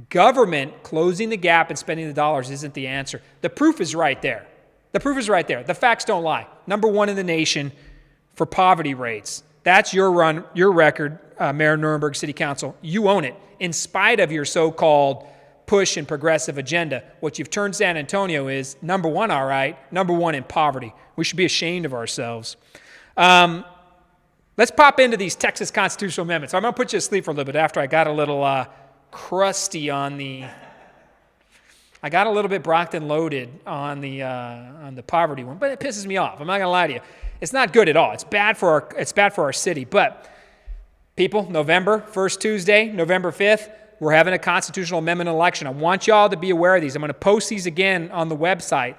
Government closing the gap and spending the dollars isn't the answer. The proof is right there. The proof is right there. The facts don't lie. Number 1 in the nation for poverty rates. That's your record, Mayor Nirenberg City Council. You own it, in spite of your so-called push and progressive agenda. What you've turned San Antonio is, number 1, all right, number 1 in poverty. We should be ashamed of ourselves. Let's pop into these Texas constitutional amendments. I'm going to put you to sleep for a little bit after I got a little crusty on the... I got a little bit Brockton loaded on the poverty one, but it pisses me off. I'm not going to lie to you. It's not good at all. It's bad for our city. But people, November, first Tuesday, November 5th, we're having a constitutional amendment election. I want y'all to be aware of these. I'm going to post these again on the website.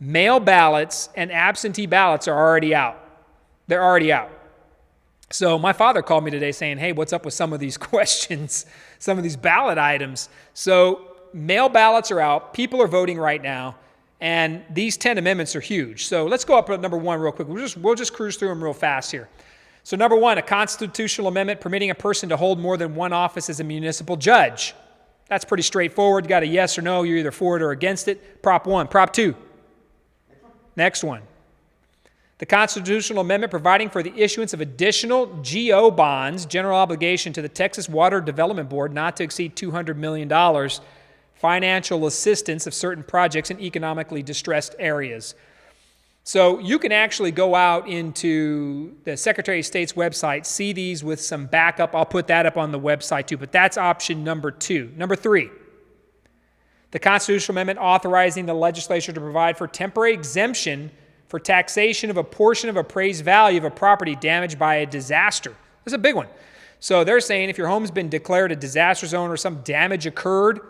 Mail ballots and absentee ballots are already out. They're already out. So my father called me today saying, hey, what's up with some of these questions, some of these ballot items? So mail ballots are out. People are voting right now. And these 10 amendments are huge. So let's go up to number 1 real quick. We'll just cruise through them real fast here. So number 1, a constitutional amendment permitting a person to hold more than one office as a municipal judge. That's pretty straightforward. You got a yes or no. You're either for it or against it. Prop 1. Prop 2. Next one. The constitutional amendment providing for the issuance of additional GO bonds, general obligation to the Texas Water Development Board, not to exceed $200 million, financial assistance of certain projects in economically distressed areas. So you can actually go out into the Secretary of State's website, see these with some backup. I'll put that up on the website too, but that's option number 2. Number 3, the constitutional amendment authorizing the legislature to provide for temporary exemption for taxation of a portion of appraised value of a property damaged by a disaster. That's a big one. So they're saying if your home's been declared a disaster zone or some damage occurred,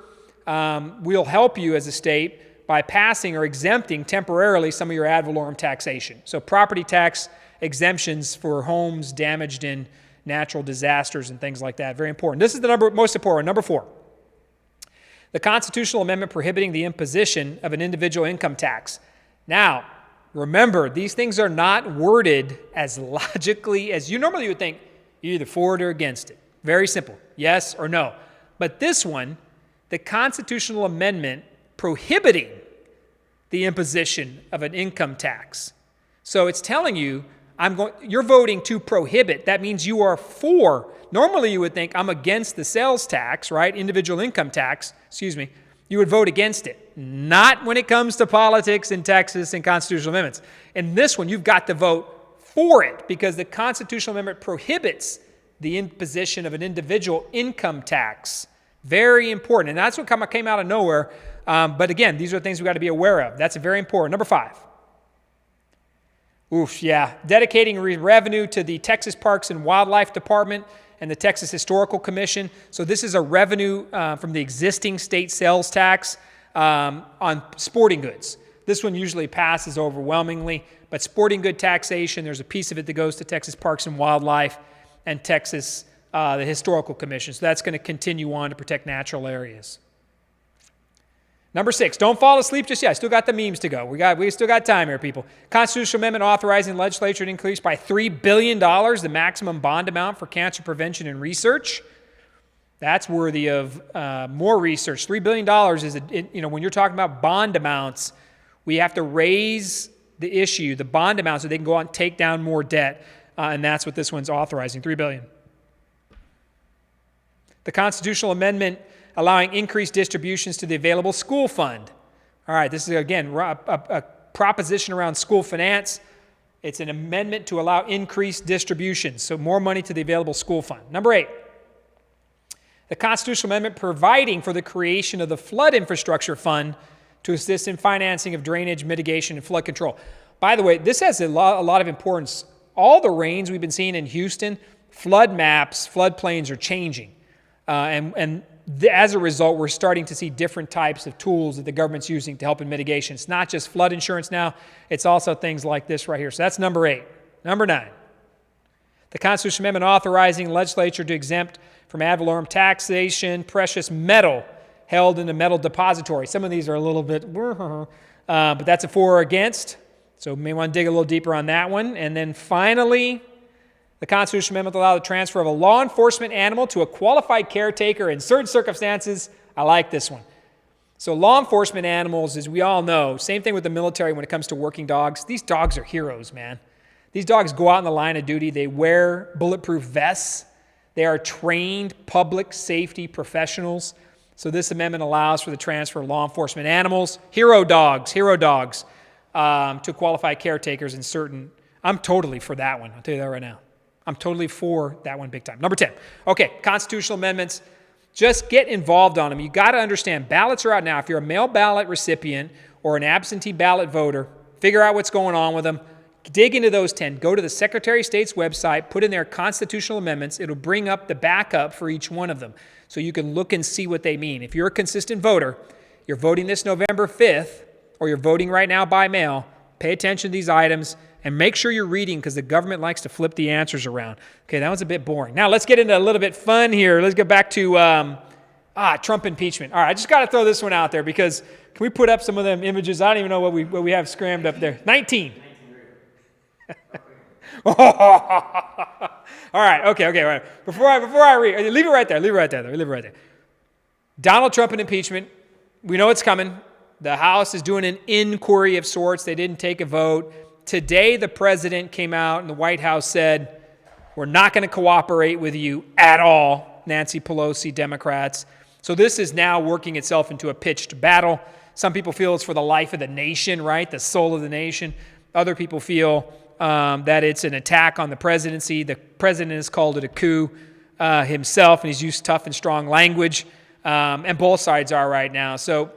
we'll help you as a state by passing or exempting temporarily some of your ad valorem taxation. So property tax exemptions for homes damaged in natural disasters and things like that. Very important. This is the most important one. Number 4. The constitutional amendment prohibiting the imposition of an individual income tax. Now, remember, these things are not worded as logically as you normally would think. You're either for it or against it. Very simple. Yes or no. But this one, the constitutional amendment prohibiting the imposition of an income tax. So it's telling you, you're voting to prohibit. That means you are for. Normally you would think, I'm against the sales tax, right? Individual income tax, You would vote against it. Not when it comes to politics in Texas and constitutional amendments. In this one, you've got to vote for it because the constitutional amendment prohibits the imposition of an individual income tax. Very important. And that's what came out of nowhere. But again, these are things we've got to be aware of. That's very important. Number 5. Dedicating revenue to the Texas Parks and Wildlife Department and the Texas Historical Commission. So this is a revenue from the existing state sales tax on sporting goods. This one usually passes overwhelmingly, but sporting good taxation, there's a piece of it that goes to Texas Parks and Wildlife and Texas, the Historical Commission. So that's going to continue on to protect natural areas. Number 6, don't fall asleep just yet. I still got the memes to go. We still got time here, people. Constitutional amendment authorizing the legislature to increase by $3 billion the maximum bond amount for cancer prevention and research. That's worthy of more research. $3 billion is, when you're talking about bond amounts, we have to raise the bond amount, so they can go out and take down more debt. And that's what this one's authorizing, $3 billion. The constitutional amendment allowing increased distributions to the available school fund. All right, this is, again, a proposition around school finance. It's an amendment to allow increased distributions, so more money to the available school fund. Number 8, the constitutional amendment providing for the creation of the flood infrastructure fund to assist in financing of drainage, mitigation, and flood control. By the way, this has a lot of importance. All the rains we've been seeing in Houston, flood maps, floodplains are changing. As a result, we're starting to see different types of tools that the government's using to help in mitigation. It's not just flood insurance now, it's also things like this right here. So that's number 8. Number 9, the constitutional amendment authorizing the legislature to exempt from ad valorem taxation precious metal held in a metal depository. Some of these are a little bit, but that's a for or against. So we may want to dig a little deeper on that one. And then finally, the constitutional amendment will allow the transfer of a law enforcement animal to a qualified caretaker in certain circumstances. I like this one. So law enforcement animals, as we all know, same thing with the military when it comes to working dogs. These dogs are heroes, man. These dogs go out in the line of duty. They wear bulletproof vests. They are trained public safety professionals. So this amendment allows for the transfer of law enforcement animals, hero dogs, to qualified caretakers in certain. I'm totally for that one. I'll tell you that right now. I'm totally for that one big time. Number 10. Okay, constitutional amendments. Just get involved on them. You got to understand, ballots are out now. If you're a mail ballot recipient or an absentee ballot voter, figure out what's going on with them. Dig into those 10. Go to the Secretary of State's website, put in their constitutional amendments. It'll bring up the backup for each one of them so you can look and see what they mean. If you're a consistent voter, you're voting this November 5th, or you're voting right now by mail, pay attention to these items and make sure you're reading because the government likes to flip the answers around. Okay, that was a bit boring. Now let's get into a little bit fun here. Let's get back to Trump impeachment. All right, I just got to throw this one out there because can we put up some of them images? I don't even know what we have scrammed up there. 19. All right, okay, all right. Before I read, leave it right there. Donald Trump and impeachment. We know it's coming. The House is doing an inquiry of sorts. They didn't take a vote. Today, the president came out and the White House said, we're not going to cooperate with you at all, Nancy Pelosi, Democrats. So this is now working itself into a pitched battle. Some people feel it's for the life of the nation, right? The soul of the nation. Other people feel that it's an attack on the presidency. The president has called it a coup himself, and he's used tough and strong language. And both sides are right now. So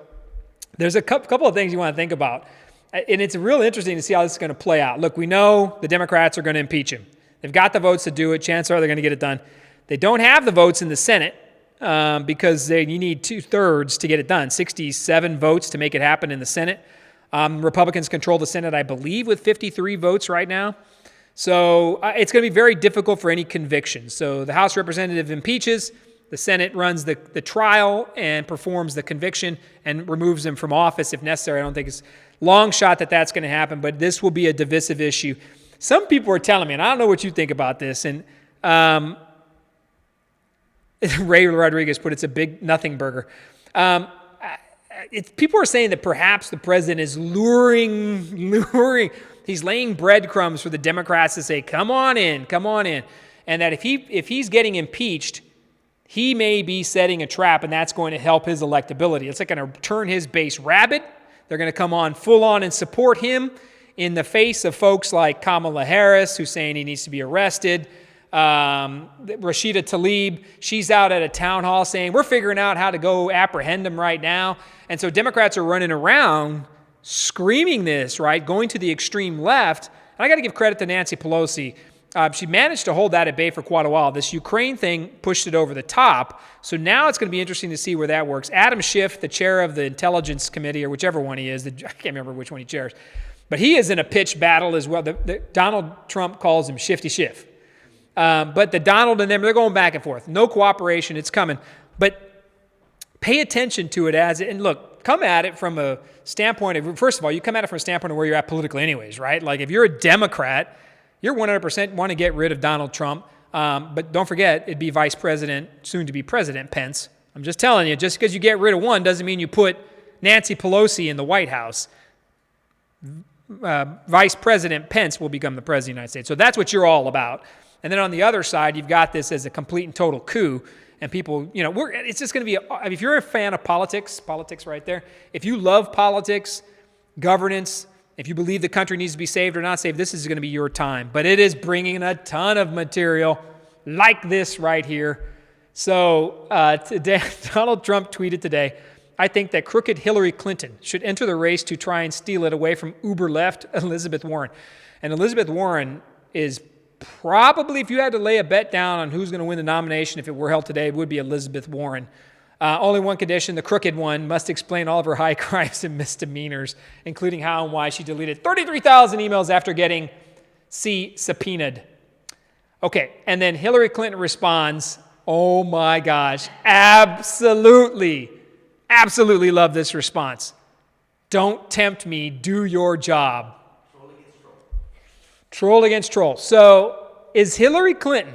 there's a couple of things you want to think about. And it's real interesting to see how this is going to play out. Look, we know the Democrats are going to impeach him. They've got the votes to do it. Chances are they're going to get it done. They don't have the votes in the Senate because you need 2/3 to get it done. 67 votes to make it happen in the Senate. Republicans control the Senate, I believe, with 53 votes right now. So it's going to be very difficult for any conviction. So the House representative impeaches. The Senate runs the trial and performs the conviction and removes him from office if necessary. I don't think it's a long shot that that's going to happen, but this will be a divisive issue. Some people are telling me, and I don't know what you think about this, and Ray Rodriguez put it's a big nothing burger. People are saying that perhaps the president is luring. He's laying breadcrumbs for the Democrats to say, come on in. And that if he's getting impeached, he may be setting a trap, and that's going to help his electability. It's like going to turn his base rabid. They're going to come on full on and support him in the face of folks like Kamala Harris, who's saying he needs to be arrested. Rashida Tlaib, she's out at a town hall saying, we're figuring out how to go apprehend him right now. And so Democrats are running around screaming this, right, going to the extreme left. And I got to give credit to Nancy Pelosi. She managed to hold that at bay for quite a while. This Ukraine thing pushed it over the top. So now it's going to be interesting to see where that works. Adam Schiff, the chair of the Intelligence Committee, or whichever one he is, I can't remember which one he chairs, but he is in a pitched battle as well. Donald Trump calls him Shifty Schiff. But the Donald and them, they're going back and forth. No cooperation, it's coming. But pay attention to it and look, come at it from a standpoint of, first of all, you come at it from a standpoint of where you're at politically anyways, right? Like if you're a Democrat, you're 100% want to get rid of Donald Trump. But don't forget, it'd be Vice President, soon to be President Pence. I'm just telling you, just because you get rid of one doesn't mean you put Nancy Pelosi in the White House. Vice President Pence will become the President of the United States. So that's what you're all about. And then on the other side, you've got this as a complete and total coup. and people, it's just going to be, if you're a fan of politics right there, if you love politics, governance, if you believe the country needs to be saved or not saved, this is going to be your time. But it is bringing a ton of material like this right here. So today, Donald Trump tweeted today, I think that crooked Hillary Clinton should enter the race to try and steal it away from uber-left Elizabeth Warren. And Elizabeth Warren is probably, if you had to lay a bet down on who's going to win the nomination if it were held today, it would be Elizabeth Warren. Only one condition, the crooked one must explain all of her high crimes and misdemeanors, including how and why she deleted 33,000 emails after getting subpoenaed. Okay, and then Hillary Clinton responds, oh my gosh, absolutely love this response. Don't tempt me, do your job. Troll against troll. So is Hillary Clinton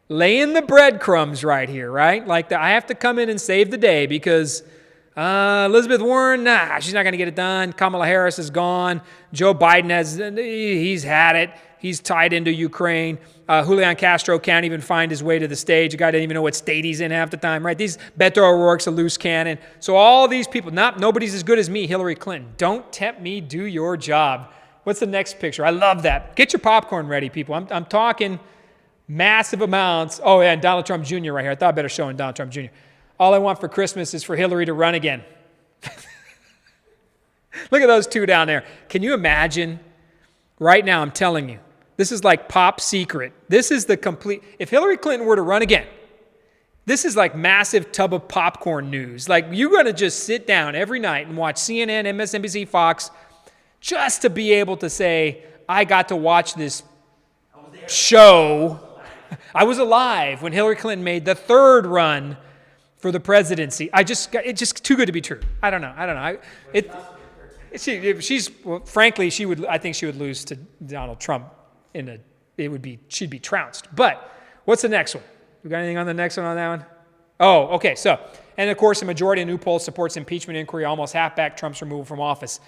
laying the breadcrumbs right here, right? Like I have to come in and save the day because Elizabeth Warren, she's not going to get it done. Kamala Harris is gone. Joe Biden he's had it. He's tied into Ukraine. Julian Castro can't even find his way to the stage. The guy doesn't even know what state he's in half the time, right? Beto O'Rourke's a loose cannon. So all these people, nobody's as good as me, Hillary Clinton. Don't tempt me, do your job. What's the next picture? I love that. Get your popcorn ready, people. I'm talking massive amounts. Oh, yeah, and Donald Trump Jr. right here. I thought I better show him Donald Trump Jr. All I want for Christmas is for Hillary to run again. Look at those two down there. Can you imagine? Right now, I'm telling you, this is like pop secret. This is the complete, if Hillary Clinton were to run again, this is like massive tub of popcorn news. Like you're going to just sit down every night and watch CNN, MSNBC, Fox, just to be able to say, I got to watch this show. I was alive when Hillary Clinton made the third run for the presidency. It's just too good to be true. I don't know. Frankly, I think she would lose to Donald Trump she'd be trounced. But what's the next one? We got anything on the next one on that one? Oh, okay. So, and of course, a majority of new polls supports impeachment inquiry, almost half back Trump's removal from office.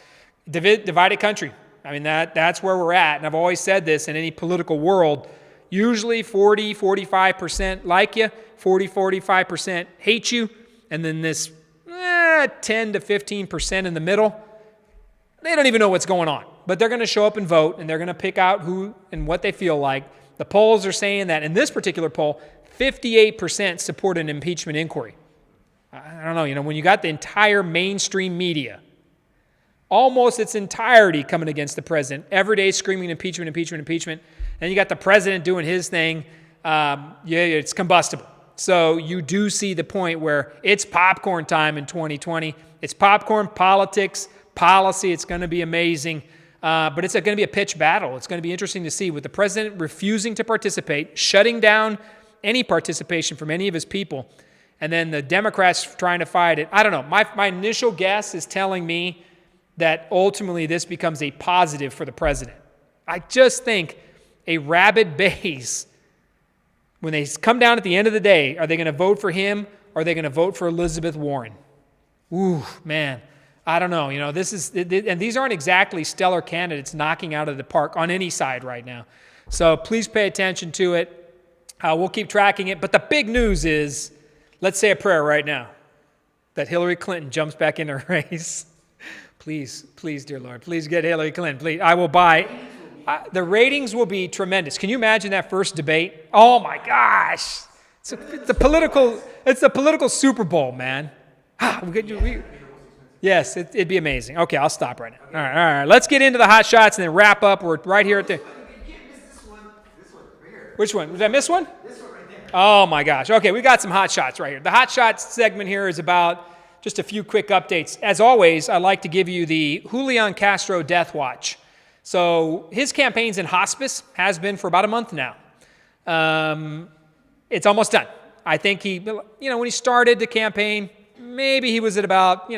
Divided country. I mean, that's where we're at. And I've always said this in any political world, usually 40, 45% like you, 40, 45% hate you, and then this 10 to 15% in the middle, they don't even know what's going on. But they're going to show up and vote, and they're going to pick out who and what they feel like. The polls are saying that in this particular poll, 58% support an impeachment inquiry. I don't know, when you got the entire mainstream media, almost its entirety coming against the president, every day screaming impeachment, impeachment, impeachment. And you got the president doing his thing. It's combustible. So you do see the point where it's popcorn time in 2020. It's popcorn, politics, policy. It's going to be amazing. But it's going to be a pitched battle. It's going to be interesting to see with the president refusing to participate, shutting down any participation from any of his people, and then the Democrats trying to fight it. I don't know. My initial guess is telling me that ultimately this becomes a positive for the president. I just think a rabid base, when they come down at the end of the day, are they going to vote for him or are they going to vote for Elizabeth Warren? Ooh, man, I don't know. And these aren't exactly stellar candidates knocking out of the park on any side right now. So please pay attention to it. We'll keep tracking it. But the big news is, let's say a prayer right now, that Hillary Clinton jumps back in the race. Please, dear Lord, please get Hillary Clinton. Please, I will buy. The ratings will be tremendous. Can you imagine that first debate? Oh my gosh, it's a political Super Bowl, man. Yes, it'd be amazing. Okay, I'll stop right now. All right. Let's get into the hot shots and then wrap up. We're right here at the. You can't miss this one. This one right here. Which one? Did I miss one? This one right there. Oh my gosh. Okay, we got some hot shots right here. The hot shots segment here is about just a few quick updates. As always, I like to give you the Julian Castro death watch. So his campaign's in hospice, has been for about a month now. It's almost done. I think when he started the campaign, maybe he was at about,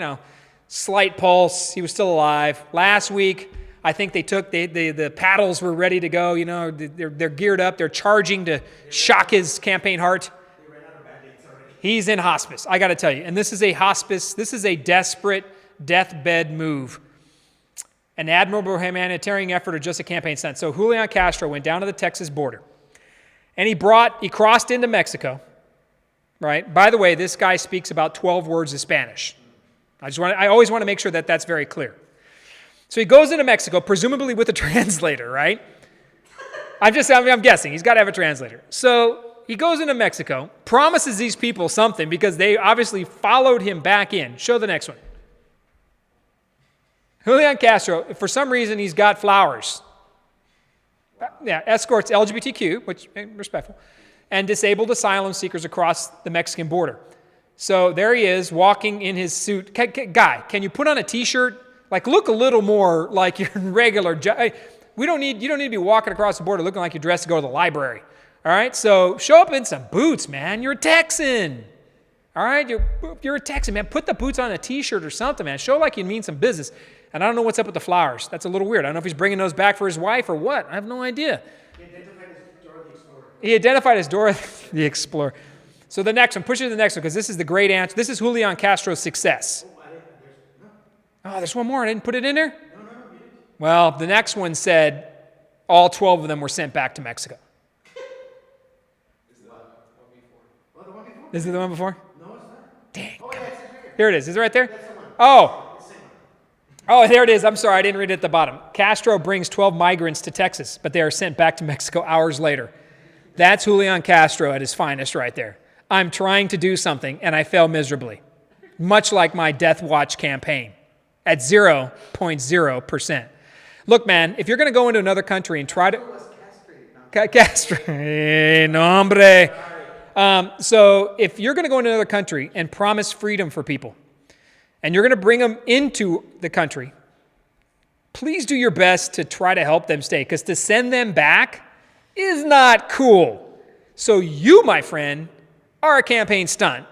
slight pulse. He was still alive. Last week, I think they took, the paddles were ready to go. They're geared up. They're charging to shock his campaign heart. He's in hospice, I got to tell you. And this is a desperate deathbed move. An admirable humanitarian effort or just a campaign stunt. So Julian Castro went down to the Texas border. And he crossed into Mexico, right? By the way, this guy speaks about 12 words of Spanish. I always want to make sure that that's very clear. So he goes into Mexico, presumably with a translator, right? I'm guessing. He's got to have a translator. So he goes into Mexico, promises these people something because they obviously followed him back in. Show the next one. Julian Castro, for some reason, he's got flowers. Escorts LGBTQ, which respectful, and disabled asylum seekers across the Mexican border. So there he is, walking in his suit. Guy, can you put on a T-shirt? Like, look a little more like your regular. You don't need to be walking across the border looking like you're dressed to go to the library. All right, so show up in some boots, man. You're a Texan. All right, you're a Texan, man. Put the boots on a T-shirt or something, man. Show like you mean some business. And I don't know what's up with the flowers. That's a little weird. I don't know if he's bringing those back for his wife or what. I have no idea. He identified as Dora the Explorer. So the next one, push it to the next one, because this is the great answer. This is Julian Castro's success. Oh, there's one more. I didn't put it in there? No, you didn't. Well, the next one said all 12 of them were sent back to Mexico. Is it the one before? No, it's not. Dang. Oh, yeah, it's right here. Here it is. Is it right there? That's the one. Oh, there it is. I'm sorry. I didn't read it at the bottom. Castro brings 12 migrants to Texas, but they are sent back to Mexico hours later. That's Julian Castro at his finest right there. I'm trying to do something, and I fail miserably, much like my Death Watch campaign at 0.0%. Look, man, if you're going to go into another country and try to... Castrate, no hombre. So if you're going to go into another country and promise freedom for people, and you're going to bring them into the country, please do your best to try to help them stay, because to send them back is not cool. So you, my friend, are a campaign stunt.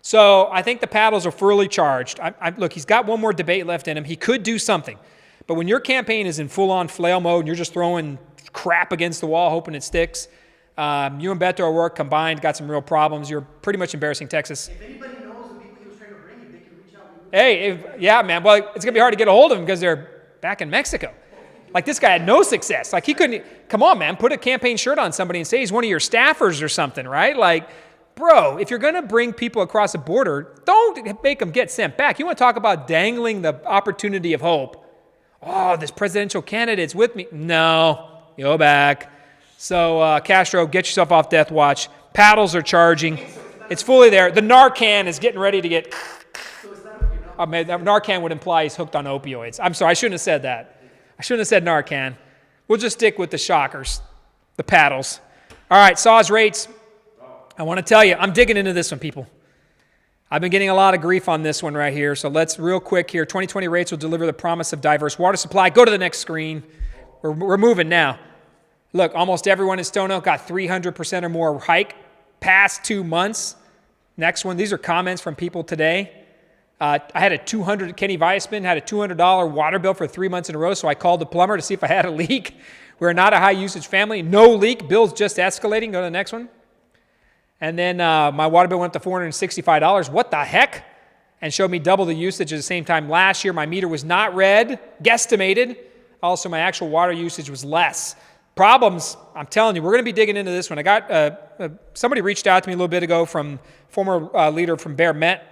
So I think the paddles are fully charged. Look, he's got one more debate left in him. He could do something. But when your campaign is in full-on flail mode and you're just throwing crap against the wall hoping it sticks, you and Beto O'Rourke combined got some real problems. You're pretty much embarrassing Texas. If anybody knows the people he was trying to bring, if they can reach out. Yeah, man. Well, it's going to be hard to get a hold of them because they're back in Mexico. Like, this guy had no success. Like, he couldn't... Come on, man. Put a campaign shirt on somebody and say he's one of your staffers or something, right? Like, bro, if you're going to bring people across the border, don't make them get sent back. You want to talk about dangling the opportunity of hope. Oh, this presidential candidate's with me. No, go back. So, Castro, get yourself off Death Watch. Paddles are charging. It's fully there. The Narcan is getting ready to get... Oh, man, Narcan would imply he's hooked on opioids. I'm sorry, I shouldn't have said that. I shouldn't have said Narcan. We'll just stick with the shockers, the paddles. All right, SAWS rates. I want to tell you, I'm digging into this one, people. I've been getting a lot of grief on this one right here, so let's real quick here. 2020 rates will deliver the promise of diverse water supply. Go to the next screen. We're moving now. Look, almost everyone in Stono got 300% or more hike past 2 months. Next one, these are comments from people today. I had Kenny Weissman had a $200 water bill for 3 months in a row, so I called the plumber to see if I had a leak. We're not a high-usage family. No leak. Bill's just escalating. Go to the next one. And then my water bill went up to $465. What the heck? And showed me double the usage at the same time last year. My meter was not read, guesstimated. Also, my actual water usage was less. Problems, I'm telling you, we're going to be digging into this one. I got somebody reached out to me a little bit ago from former leader from Bear Met,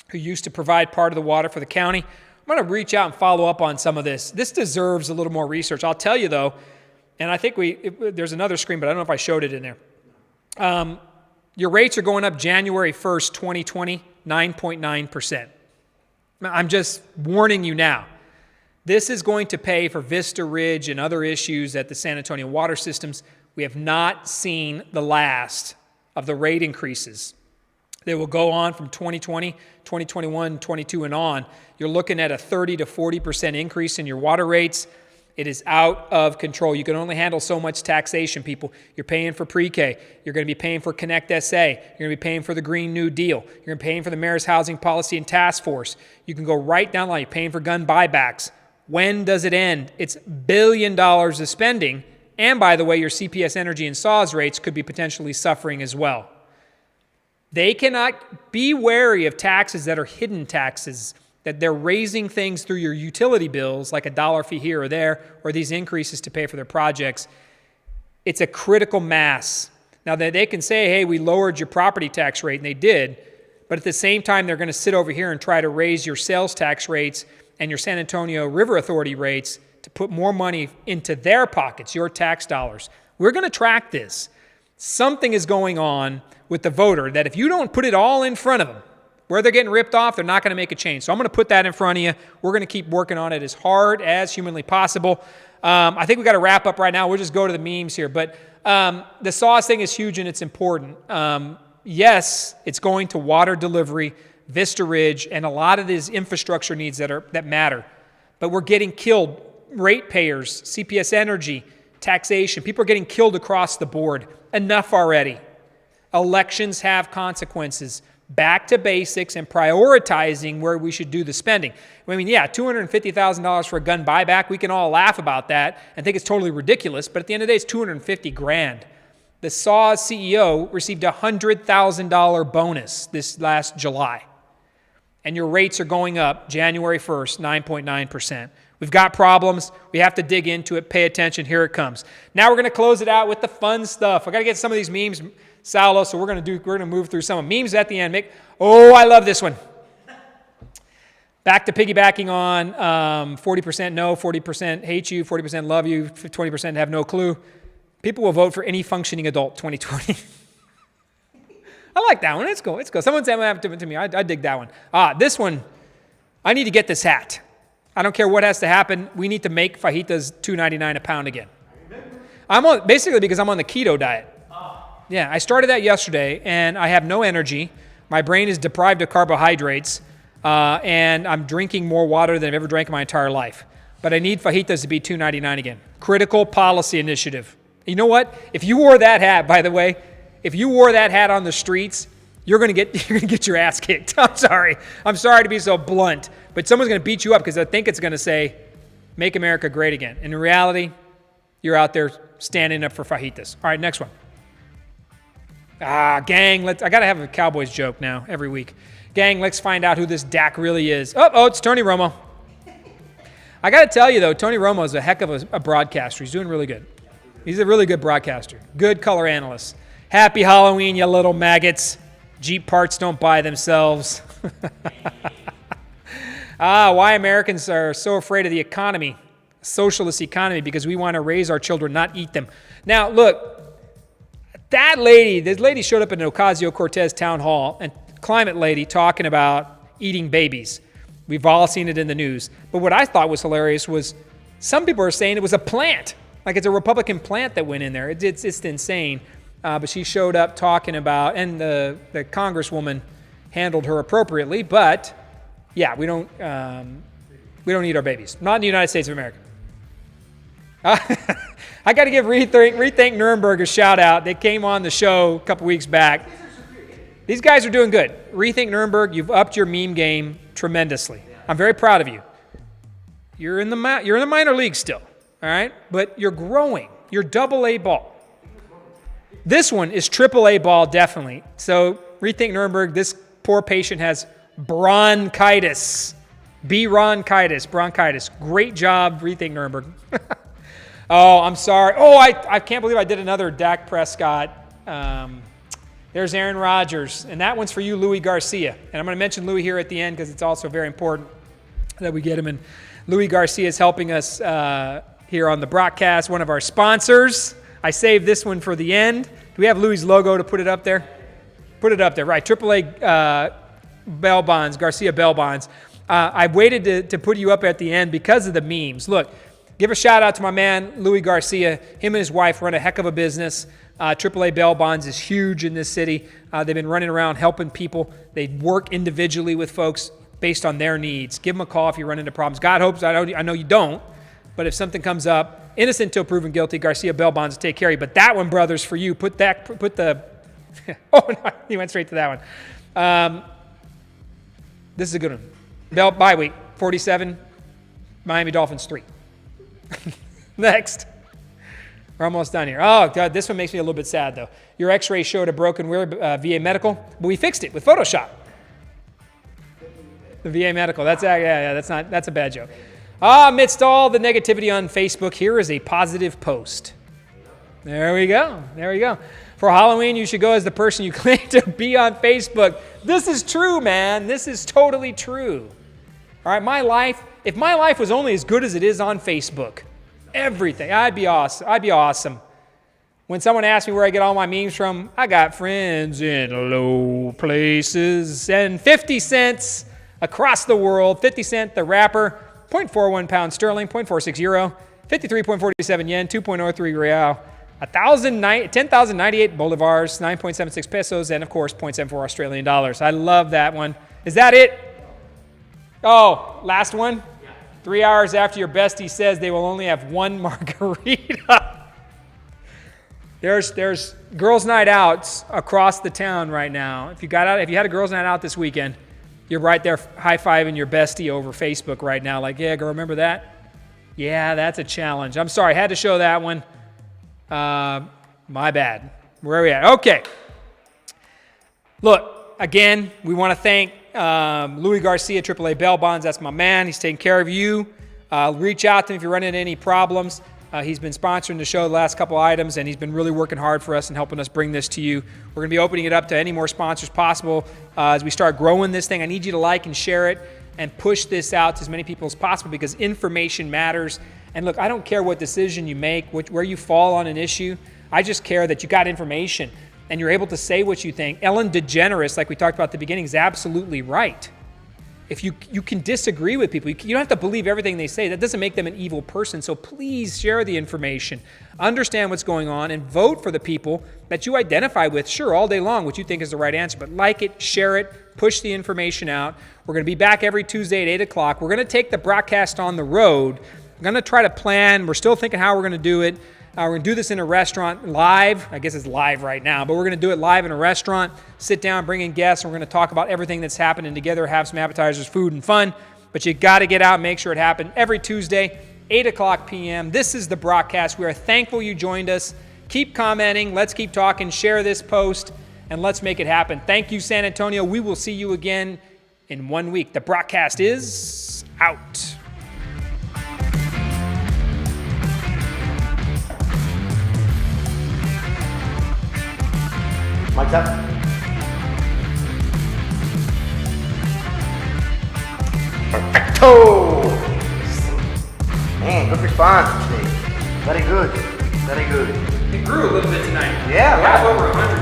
who used to provide part of the water for the county. I'm going to reach out and follow up on some of this. This deserves a little more research. I'll tell you, though, and I think there's another screen, but I don't know if I showed it in there. Your rates are going up January 1st, 2020, 9.9%. I'm just warning you now. This is going to pay for Vista Ridge and other issues at the San Antonio water systems. We have not seen the last of the rate increases. They will go on from 2020, 2021, 22 and on. You're looking at a 30 to 40% increase in your water rates. It is out of control. You can only handle so much taxation, people. You're paying for pre-K. You're going to be paying for Connect SA. You're going to be paying for the Green New Deal. You're going to be paying for the Mayor's Housing Policy and Task Force. You can go right down the line. You're paying for gun buybacks. When does it end? It's $1 billion of spending. And by the way, your CPS Energy and SAWS rates could be potentially suffering as well. They cannot be wary of taxes that are hidden taxes, that they're raising things through your utility bills, like a dollar fee here or there, or these increases to pay for their projects. It's a critical mass. Now, they can say, hey, we lowered your property tax rate, and they did, but at the same time, they're going to sit over here and try to raise your sales tax rates and your San Antonio River Authority rates to put more money into their pockets, your tax dollars. We're going to track this. Something is going on with the voter that if you don't put it all in front of them, where they're getting ripped off, they're not going to make a change. So I'm going to put that in front of you. We're going to keep working on it as hard as humanly possible. I think we got to wrap up right now. We'll just go to the memes here. But the SAWS thing is huge and it's important. Yes, it's going to water delivery, Vista Ridge, and a lot of these infrastructure needs that matter. But we're getting killed. Ratepayers, CPS Energy, taxation. People are getting killed across the board. Enough already. Elections have consequences. Back to basics and prioritizing where we should do the spending. I mean, yeah, $250,000 for a gun buyback, we can all laugh about that and think it's totally ridiculous, but at the end of the day, it's $250,000. The SAWS CEO received a $100,000 bonus this last July. And your rates are going up January 1st, 9.9%. We've got problems. We have to dig into it. Pay attention. Here it comes. Now we're going to close it out with the fun stuff. I got to get some of these memes, Salo, so we're going to move through some of memes at the end. I love this one. Back to piggybacking on 40% no, 40% hate you, 40% love you, 20% have no clue. People will vote for any functioning adult 2020. I like that one. It's cool. It's cool. Someone said that to me. I dig that one. This one, I need to get this hat. I don't care what has to happen. We need to make fajitas $2.99 a pound again. Basically because I'm on the keto diet. Yeah, I started that yesterday, and I have no energy. My brain is deprived of carbohydrates, and I'm drinking more water than I've ever drank in my entire life. But I need fajitas to be $2.99 again. Critical policy initiative. You know what? If you wore that hat, by the way, if you wore that hat on the streets, you're going to get your ass kicked. I'm sorry. I'm sorry to be so blunt, but someone's going to beat you up because I think it's going to say, "Make America Great Again." And in reality, you're out there standing up for fajitas. All right, next one. Gang, I got to have a Cowboys joke now every week. Gang, let's find out who this Dak really is. Oh, it's Tony Romo. I got to tell you, though, Tony Romo is a heck of a broadcaster. He's doing really good. He's a really good broadcaster. Good color analyst. Happy Halloween, you little maggots. Jeep parts don't buy themselves. Why Americans are so afraid of the economy, socialist economy, because we want to raise our children, not eat them. Now, look, this lady showed up in an Ocasio-Cortez town hall, and climate lady talking about eating babies. We've all seen it in the news. But what I thought was hilarious was some people are saying it was a plant, like it's a Republican plant that went in there. It's insane. But she showed up talking about, and the congresswoman handled her appropriately. But yeah, we don't eat our babies, not in the United States of America. I got to give Rethink Nuremberg a shout out. They came on the show a couple weeks back. These guys are doing good. Rethink Nuremberg, you've upped your meme game tremendously. I'm very proud of you. You're in the minor league still, all right? But you're growing. You're AA ball. This one is AAA ball, definitely. So Rethink Nuremberg, this poor patient has bronchitis. Bronchitis. Great job, Rethink Nuremberg. Oh, I'm sorry. Oh, I can't believe I did another Dak Prescott. There's Aaron Rodgers, and that one's for you, Louis Garcia. And I'm going to mention Louis here at the end because it's also very important that we get him. And Louis Garcia is helping us here on the broadcast, one of our sponsors. I saved this one for the end. Do we have Louis' logo to put it up there? Put it up there, right. AAA Bell Bonds, Garcia Bell Bonds. I waited to put you up at the end because of the memes. Look, give a shout out to my man, Louis Garcia. Him and his wife run a heck of a business. AAA Bell Bonds is huge in this city. They've been running around helping people. They work individually with folks based on their needs. Give them a call if you run into problems. God hopes, I know you don't, but if something comes up, innocent till proven guilty, Garcia Bell Bonds will take care of you. But that one, brothers, for you. Put the, oh, no, he went straight to that one. This is a good one. Bell, bye week, 47, Miami Dolphins 3. Next. We're almost done here. Oh, God, this one makes me a little bit sad, though. Your x-ray showed a broken rib, VA Medical, but we fixed it with Photoshop. The VA Medical, that's a bad joke. Amidst all the negativity on Facebook, here is a positive post. There we go. For Halloween, you should go as the person you claim to be on Facebook. This is true, man. This is totally true. All right, if my life was only as good as it is on Facebook, everything, I'd be awesome. I'd be awesome. When someone asks me where I get all my memes from, I got friends in low places. And 50 cents across the world. 50 Cent, the rapper, 0.41 pounds sterling, 0.46 euro, 53.47 yen, 2.03 real, 10,098 bolivars, 9.76 pesos, and of course 0.74 Australian dollars. I love that one. Is that it? Oh, last one? 3 hours after your bestie says they will only have one margarita. There's girls' night outs across the town right now. If you had a girls' night out this weekend, you're right there high-fiving your bestie over Facebook right now. Like, yeah, girl, remember that? Yeah, that's a challenge. I'm sorry, I had to show that one. My bad. Where are we at? Okay. Look, again, we want to thank Louis Garcia, AAA Bail Bonds. That's my man. He's taking care of you. Reach out to him if you're running into any problems. He's been sponsoring the show the last couple items, and he's been really working hard for us and helping us bring this to you. We're going to be opening it up to any more sponsors possible as we start growing this thing. I need you to like and share it and push this out to as many people as possible because information matters. And look, I don't care what decision you make, where you fall on an issue. I just care that you got information and you're able to say what you think. Ellen DeGeneres, like we talked about at the beginning, is absolutely right. If you can disagree with people, you don't have to believe everything they say. That doesn't make them an evil person. So please share the information, understand what's going on, and vote for the people that you identify with, sure, all day long, what you think is the right answer. But like it, share it, push the information out. We're going to be back every Tuesday at 8 o'clock. We're going to take the broadcast on the road. We're going to try to plan. We're still thinking how we're going to do it. We're going to do this in a restaurant live. I guess it's live right now, but we're going to do it live in a restaurant, sit down, bring in guests, and we're going to talk about everything that's happening together, have some appetizers, food, and fun. But you got to get out and make sure it happens every Tuesday, 8 o'clock p.m. This is the broadcast. We are thankful you joined us. Keep commenting. Let's keep talking. Share this post, and let's make it happen. Thank you, San Antonio. We will see you again in 1 week. The broadcast is out. Mike's up. Perfecto! Man, good response today. Very good. Very good. It grew a little bit tonight. Yeah, we have over 100